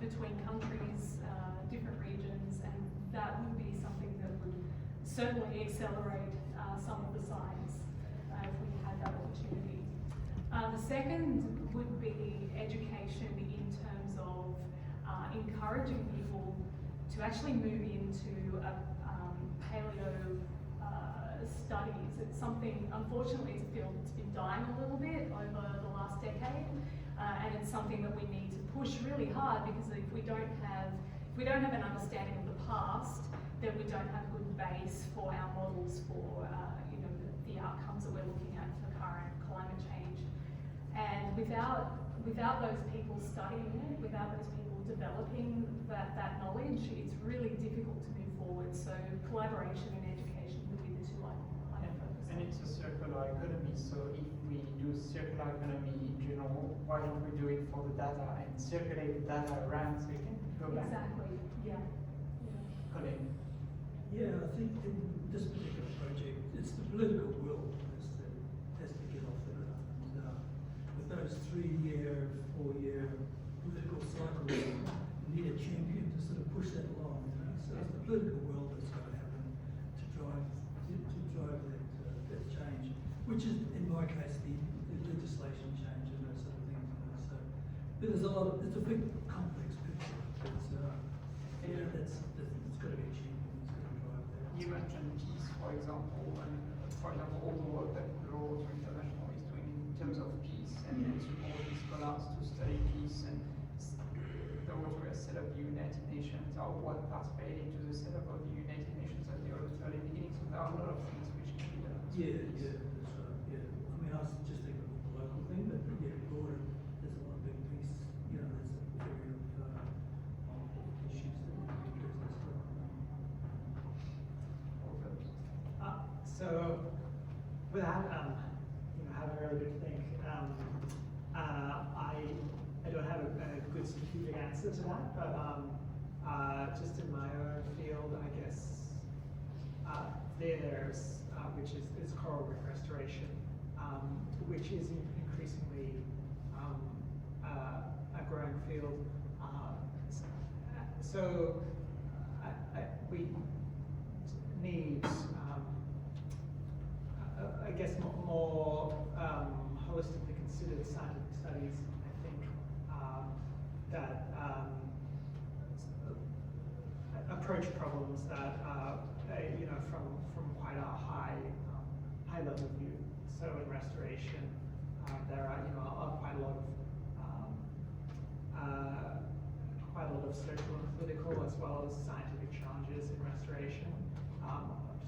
between countries, different regions, and that would be something that would certainly accelerate some of the science if we had that opportunity. The second would be education in terms of encouraging people to actually move into paleo studies. It's something, unfortunately, it's a field that's been dying a little bit over the last decade, and it's something that we need to push really hard because if we don't have an understanding of the past, then we don't have a good base for our models for the outcomes that we're looking at for current climate change. And without those people studying it, without those people developing that knowledge, it's really difficult to move forward. So collaboration and education would be the two I focus on. And it's a circular economy, so if we do circular economy in general, why don't we do it for the data and circulate the data around so we can go back? Exactly, yeah. Colin. Yeah, I think in this particular project, it's the political will that has to get off the ground. And with those 3-year, 4-year political cycles, you need a champion to sort of push that along. So it's the political will that's got to happen to drive that change, which is, in my case, the legislation change and those sort of things. So, but there's it's a big complex picture. It's got to be achieved. You mentioned peace, for example, and all the work that the Rotary International is doing in terms of peace and supporting scholars to study peace, and the Rotary has set up the United Nations, or what participated into the setup of the United Nations at the early beginning. So there are a lot of things which can be done. Yeah, that's right. Yeah, I mean, I was just thinking of the local thing, but yeah, broader, there's a lot of big piece. There's a area of issues that we need to address. So without having a really good think, I don't have a good strategic answer to that, but just in my own field, I guess there's which is coral reef restoration, which is increasingly a growing field. So we need, I guess, more holistically considered scientific studies. I think that approach problems that from quite a high level view. So in restoration, there are quite a lot of social and political as well as scientific challenges in restoration,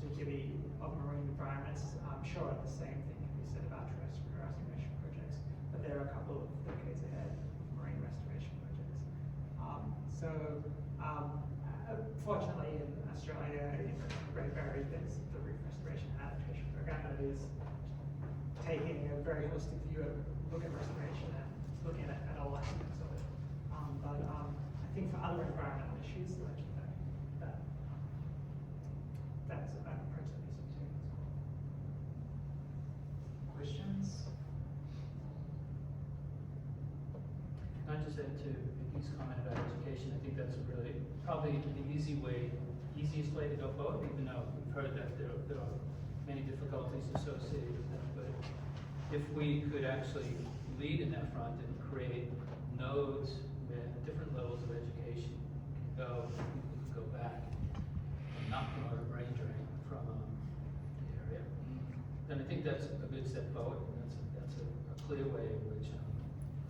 particularly of marine environments. I'm sure the same thing can be said about terrestrial restoration projects, but there are a couple of decades ahead of marine restoration projects. Fortunately in Australia, in the Great Barrier Reef, there's the Reef Restoration and Adaptation Program that is taking a very holistic view of look at restoration and looking at all aspects of it. But I think for other environmental issues, like that's an approach that needs to be taken as well. Questions? Can I just add to Vicky's comment about education? I think that's really probably the easiest way to go forward, even though we've heard that there are many difficulties associated with that. But if we could actually lead in that front and create nodes where different levels of education can go, people can go back and not promote a brain drain from the area, then I think that's a good step forward. And that's a clear way in which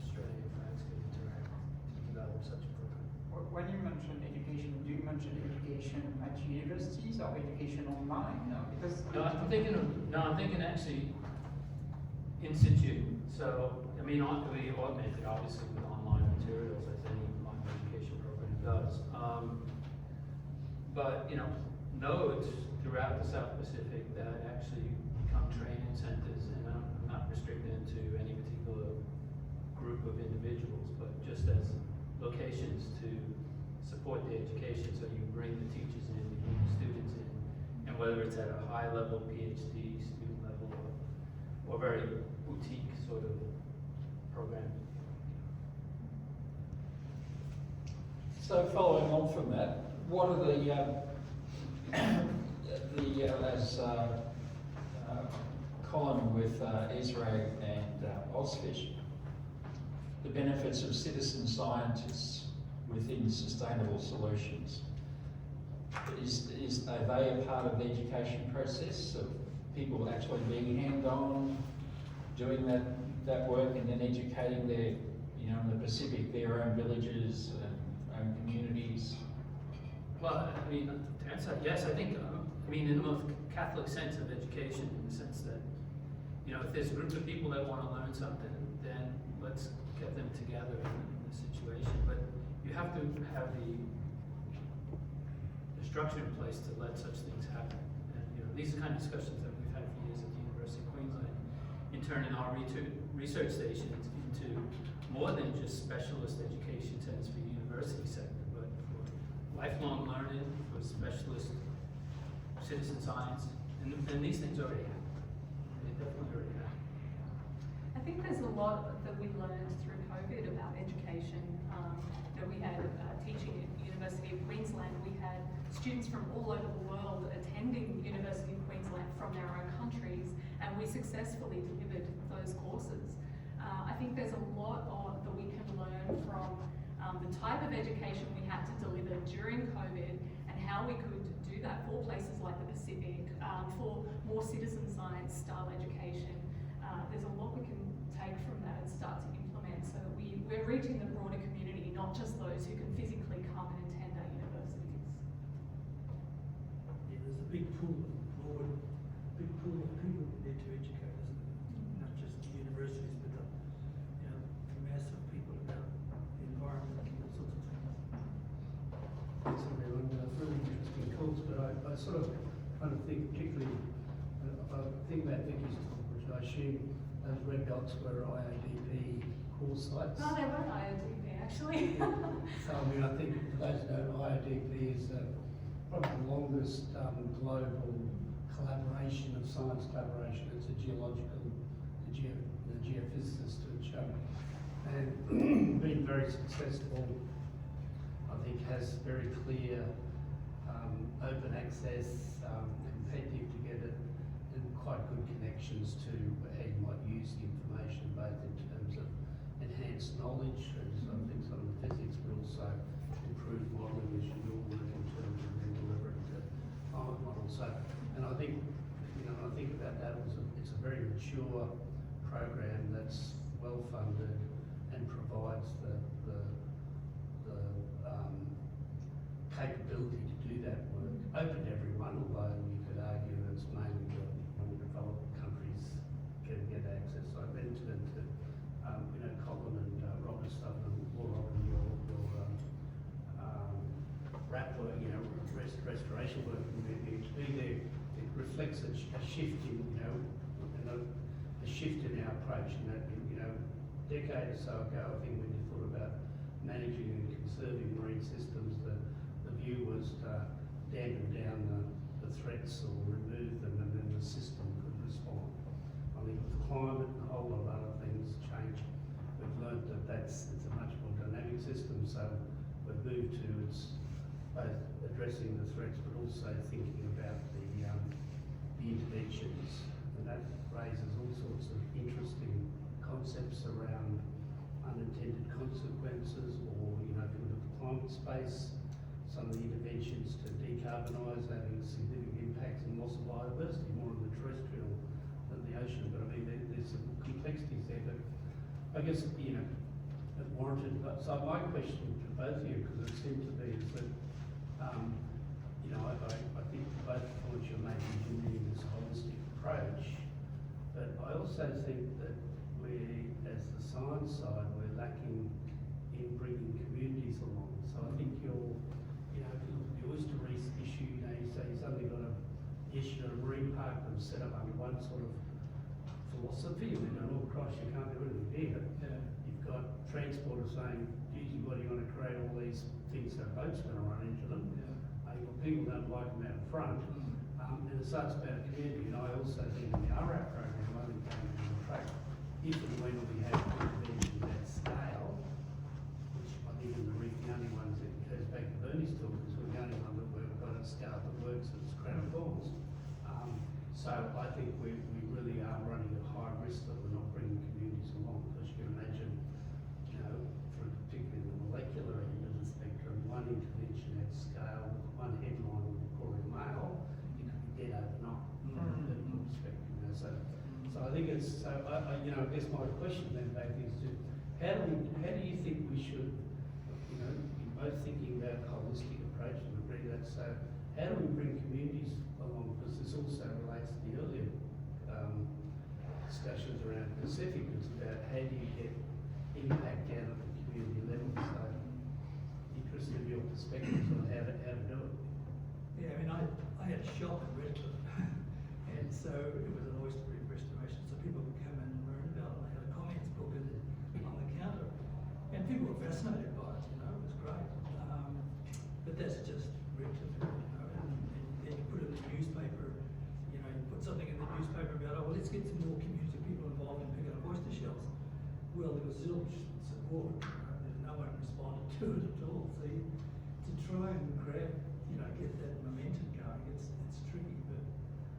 Australia and France can interact to develop such a program. When you mentioned education, do you mention education at universities or education online? No, because I'm thinking actually in situ. So I mean, we augment it obviously with online materials as any online education program does. But nodes throughout the South Pacific that actually become training centers, and I'm not restricted to any particular group of individuals, but just as locations to support the education. So you bring the teachers in, you bring the students in, and whether it's at a high level PhD student level or very boutique sort of program. So following on from that, what are as Colin with ESRAG and Ozfish, the benefits of citizen scientists within sustainable solutions? Are they a part of the education process of people actually being hand-on, doing that work and then educating their, in the Pacific, their own villages and own communities? Well, I mean, to answer, yes, I think, in the most Catholic sense of education, in the sense that, if there's a group of people that want to learn something, then let's get them together in the situation. But you have to have the structure in place to let such things happen. And these are the kind of discussions that we've had for years at the University of Queensland, in turning our research stations into more than just specialist education centers for the university sector, but for lifelong learning, for specialist citizen science, and these things already happen. They definitely already happen. I think there's a lot that we learned through COVID about education. We had teaching at University of Queensland. We had students from all over the world attending University of Queensland from their own countries, and we successfully delivered those courses. I think there's a lot that we can learn from the type of education we had to deliver during COVID and how we could do that for places like the Pacific, for more citizen science style education. There's a lot we can take from that and start to implement so that we're reaching the broader community, not just those who can physically come and attend our universities. Yeah, there's a big pool of people we need to educate, isn't it? Not just the universities, but the mass of people about the environment and all sorts of things. Thanks everyone, really interesting talks, but I sort of kind of think particularly think about Vicky's talk, which I assume those red dots were IODP core sites. No, they weren't IODP actually. So I mean, I think for those who know, IODP is probably the longest global collaboration of science collaboration. It's a geological, the geophysicist, which and been very successful. I think has very clear open access, competitive to get it, and quite good connections to how you might use the information, both in terms of enhanced knowledge, and so I think some of the physics, but also improved modelling as you will work in terms of then delivering to climate models. So, and I think, you know, when I think about that, it's a very mature program that's well funded and provides the capability to do that work. Open to everyone, although you could argue it's mainly the more developed countries can get access. So I've mentioned it to, you know, Colin and Robert stuff, and more Robert, your RAP work, you know, restoration work in the PhD there, it reflects a shift in, you know, a shift in our approach. In that, you know, a decade or so ago, I think when you thought about managing and conserving marine systems, the view was to dampen down the threats or remove them, and then the system could respond. I think with climate and a whole lot of other things change, we've learned that it's a much more dynamic system, so we've moved to it's both addressing the threats but also thinking about the interventions, and that raises all sorts of interesting concepts around unintended consequences, or, you know, if you look at the climate space, some of the interventions to decarbonise having a significant impact on loss of biodiversity, more on the terrestrial than the ocean. But I mean, there's some complexities there. But I guess, you know, it warranted. So my question to both of you, because it seemed to be, is that, you know, I think both the points you're making do need this holistic approach. But I also think that we, as the science side, we're lacking in bringing communities along. So I think you're, you know, if you look at the oyster reef issue, you know, you say you suddenly got a issue at a marine park that was set up under one sort of philosophy, and then, oh Christ, you can't do anything here. Yeah. You've got transporters saying, geez, what do you want to create all these things so boats going to run into them? Yeah. You've got people that don't like them out front. And it starts about a community, and I also think in the AFRAN program, I think going to track, if and when we have interventions at scale, which I think in the reef, the only ones that goes back to Bernie's talk, is we're the only one that we've got at scale that works at Crown Falls. So I think we really are running a high risk that we're not bringing communities along, because you can imagine, you know, for particularly the molecular end of the spectrum, one intervention at scale with one headline with Cory Mail, you could be dead overnight from a political perspective. You know, so I think it's, you know, I guess my question then back is to, how do you think we should, you know, be both thinking about a holistic approach and agree that, so how do we bring communities along? Because this also relates to the earlier discussions around Pacific. It's about how do you get impact down at the community level. So interested in your perspectives on how to do it. Yeah, I mean, I had a shop in Redcliffe, and so it was an oyster reef restoration, so people would come in and learn about it. I had a comments book on the counter, and people were fascinated by it, you know, it was great. But that's just Redcliffe, you know, and then you put it in the newspaper, you know, you put something in the newspaper about, oh, well, let's get some more community people involved in picking up oyster shells. Well, there was zilch support, and no one responded to it at all. So to try and grab, you know, get that momentum going, it's tricky. But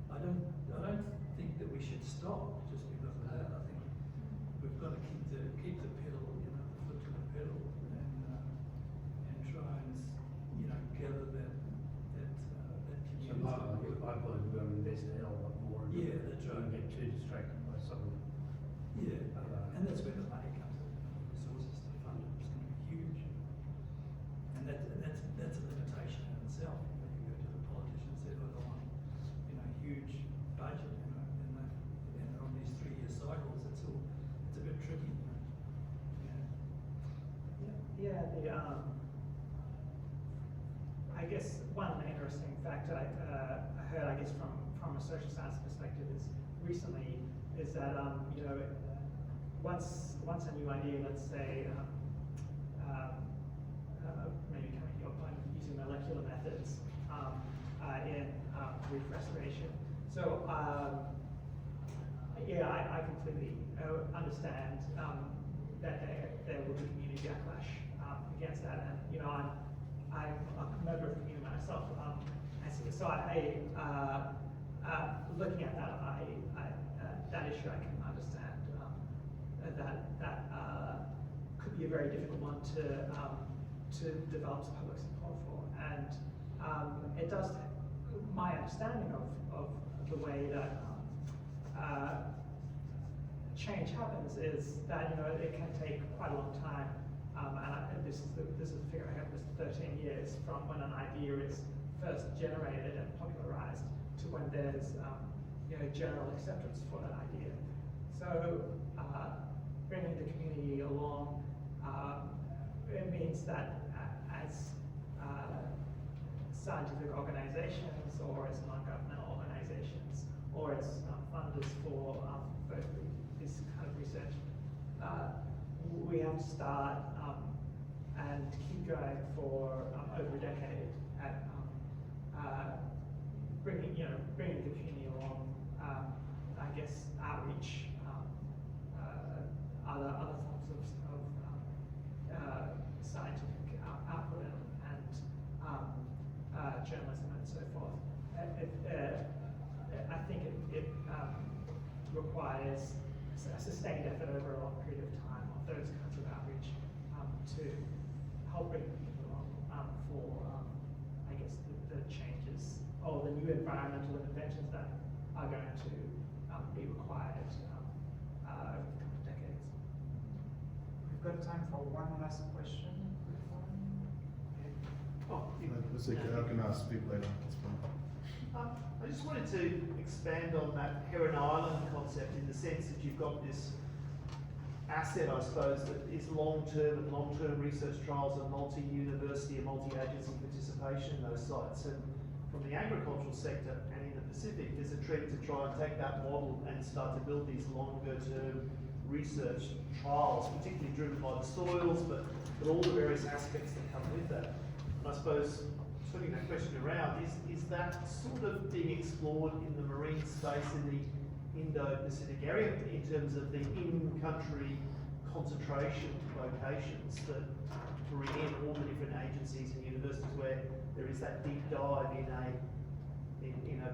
I don't think that we should stop just because of that. I think we've got to keep the pedal, you know, the foot to the pedal, and try and, you know, gather that community. So my point, we've got to invest a hell of a lot more. Yeah, that's right. Don't get too distracted by some of the and that's where the money comes in. Resources to fund it is going to be huge, and that's a limitation in itself. When you go to the politicians, they've got on, you know, huge budget, you know, and on these 3-year cycles, it's a bit tricky. You know? Yeah, I guess one interesting fact I heard, I guess, from a social science perspective is that you know, once a new idea, let's say, maybe coming up on using molecular methods in reef restoration. So yeah, I completely understand that there will be community backlash against that, and you know, I'm a member of the community myself, so looking at that, that issue I can understand that could be a very difficult one to develop public support for, and it does. My understanding of the way that change happens is that, you know, it can take quite a long time, and this is the figure I have, was 13 years from when an idea is first generated and popularized to when there's you know, general acceptance for that idea. So bringing the community along, it means that as scientific organizations, or as non-governmental organizations, or as funders for this kind of research, we have to start and keep going for over a decade at bringing the community along. I guess outreach, other forms of scientific output and journalism and so forth. I think it requires a sustained effort over a long period of time of those kinds of outreach to help bring people along for, I guess, the changes or the new environmental interventions that are going to be required over the coming decades. We've got time for one last question. Oh, That's okay, I can speak later, that's fine. I just wanted to expand on that Heron Island concept in the sense that you've got this asset, I suppose, that is long-term and long-term research trials and multi-university and multi-agency participation in those sites. And from the agricultural sector and in the Pacific, there's a trend to try and take that model and start to build these longer-term research trials, particularly driven by the soils, but all the various aspects that come with that. And I suppose, turning that question around, is that sort of being explored in the marine space in the Indo-Pacific area in terms of the in-country concentration locations that bring in all the different agencies and universities where there is that deep dive in a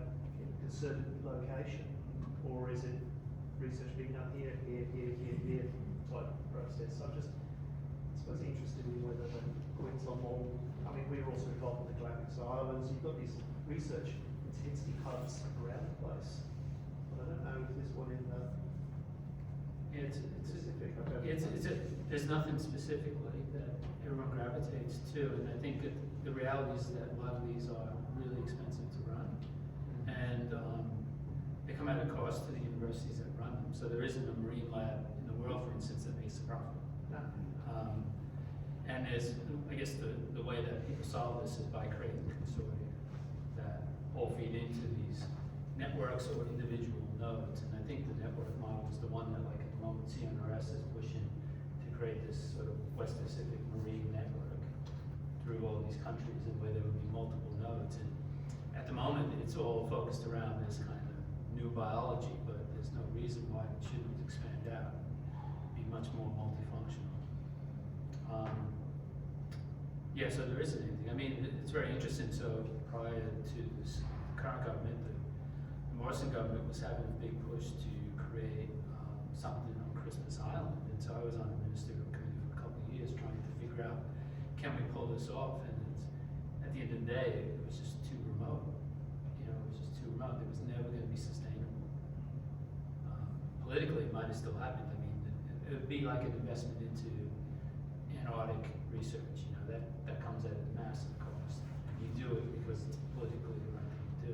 concerted location? Or is it research being done here type process? So I'm just, I suppose, interested in whether the Queensland model, I mean, we're also involved in the Galapagos Islands. You've got these research intensity hubs around the place. But I don't know if there's one in the Pacific. There's nothing specifically that everyone gravitates to, and I think that the reality is that a lot of these are really expensive to run, and they come at a cost to the universities that run them. So there isn't a marine lab in the world, for instance, that makes a profit. No. And there's, I guess, the way that people solve this is by creating consortia that all feed into these networks or individual nodes. And I think the network model is the one that, like, at the moment, CNRS is pushing to create this sort of West Pacific marine network through all these countries, and where there would be multiple nodes. And at the moment, it's all focused around this kind of new biology, but there's no reason why it shouldn't expand out, be much more multifunctional. Yeah, so there isn't anything. I mean, it's very interesting. So prior to this current government, the Morrison government was having a big push to create something on Christmas Island. And so I was on the ministerial committee for a couple of years trying to figure out, can we pull this off? And at the end of the day, it was just too remote. You know, it was just too remote. It was never going to be sustainable. Politically, it might have still happened. I mean, it would be like an investment into Antarctic research. You know, that comes at a massive cost. And you do it because it's politically the right thing to do.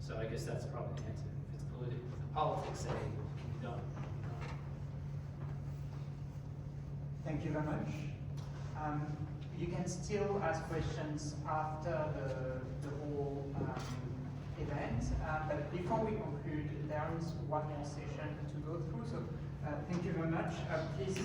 So I guess that's probably the answer. If it's political, if the politics say you don't. Thank you very much. you can still ask questions after the whole event. But before we conclude, there is one more session to go through. So thank you very much. Please.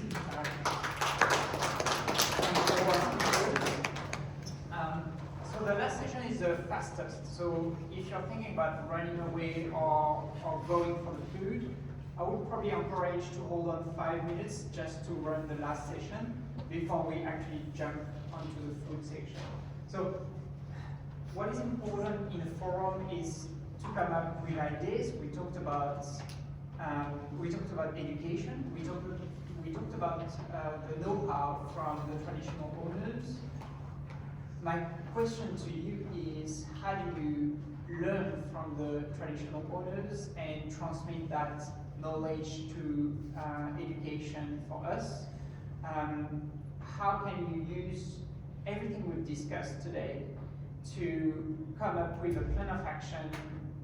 So the last session is the fastest. So if you're thinking about running away or going for the food, I would probably encourage to hold on 5 minutes just to run the last session before we actually jump onto the food section. So what is important in a forum is to come up with ideas. We talked about education. We talked about the know-how from the traditional owners. My question to you is, how do you learn from the traditional owners and transmit that knowledge to education for us? How can you use everything we've discussed today to come up with a plan of action,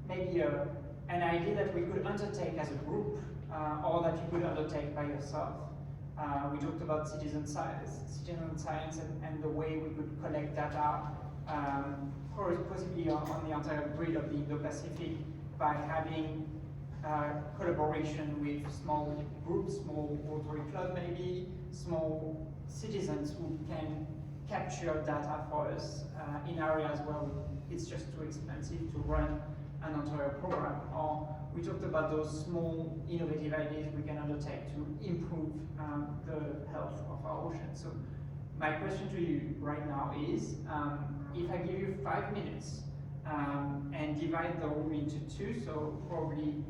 maybe an idea that we could undertake as a group or that you could undertake by yourself? We talked about citizen science and the way we could collect data, possibly on the entire grid of the Indo-Pacific by having collaboration with small groups, small Rotary club maybe, small citizens who can capture data for us in areas where it's just too expensive to run an entire program. Or we talked about those small innovative ideas we can undertake to improve the health of our ocean. So my question to you right now is, if I give you 5 minutes and divide the room into two, so probably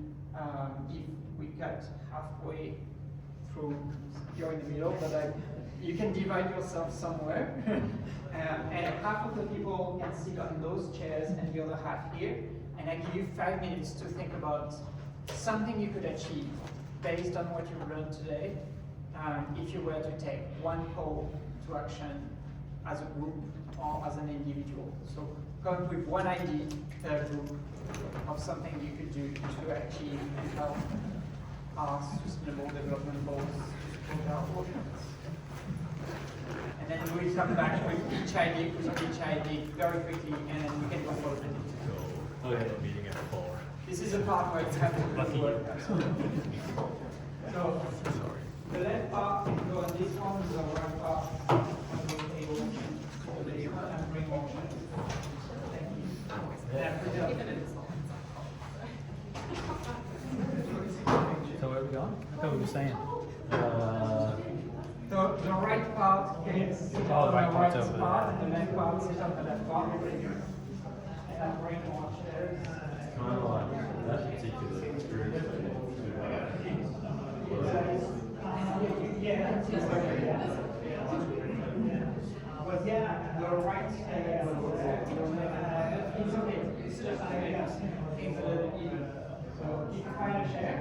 if we cut halfway through, you're in the middle, but you can divide yourself somewhere. And half of the people can sit on those chairs and the other half here. And I give you 5 minutes to think about something you could achieve based on what you've learned today, if you were to take one call to action as a group or as an individual. So come up with one idea per group of something you could do to achieve and help our sustainable development goals with our oceans. And then we'll come back with each idea very quickly, and then we can go forward. Meeting at 4. This is a part where you have to do the work. So, the left part can go on this one, the right part on the table, and bring motion. So where are we going? I thought we were saying. The right part can sit on the right part, and the left part sit on the left part. And bring more chairs. Kind of like that particular experience. But yeah, the right it's okay. It's just things a little even. So if you find a chair,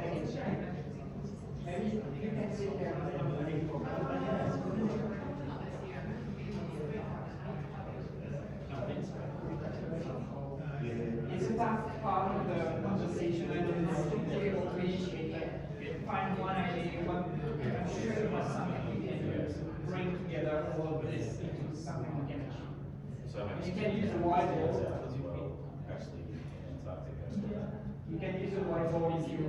take a chair. Maybe you can sit there and it's a tough part of the conversation and it's difficult to initiate it. Find one idea, I'm sure there's something we can bring together all of this into something we can achieve. So you can use a whiteboard. You can use a whiteboard if you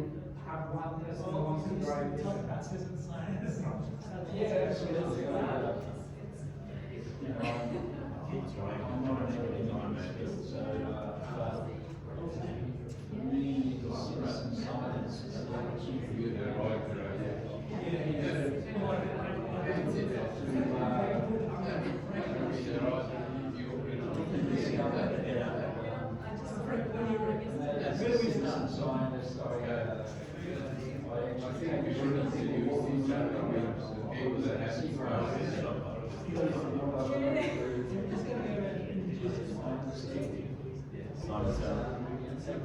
have one person who wants to drive this.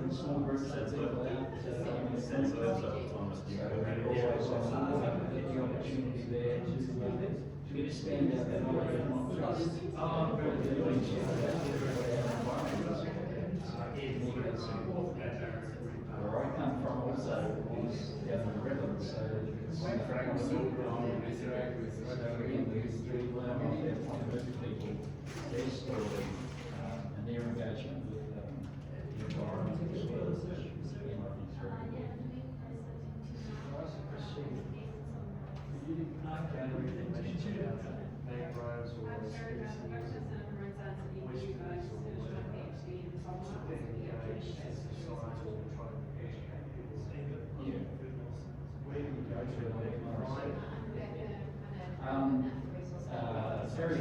Small groups that the opportunity there to expand out that knowledge and not just where I come from also is down the river, so it's with people, their story, and their engagement with the environment as well as the mangroves or species, oysters or whatever, to then engage as a society and try to educate people. Yeah. Where do you go to electrifying? very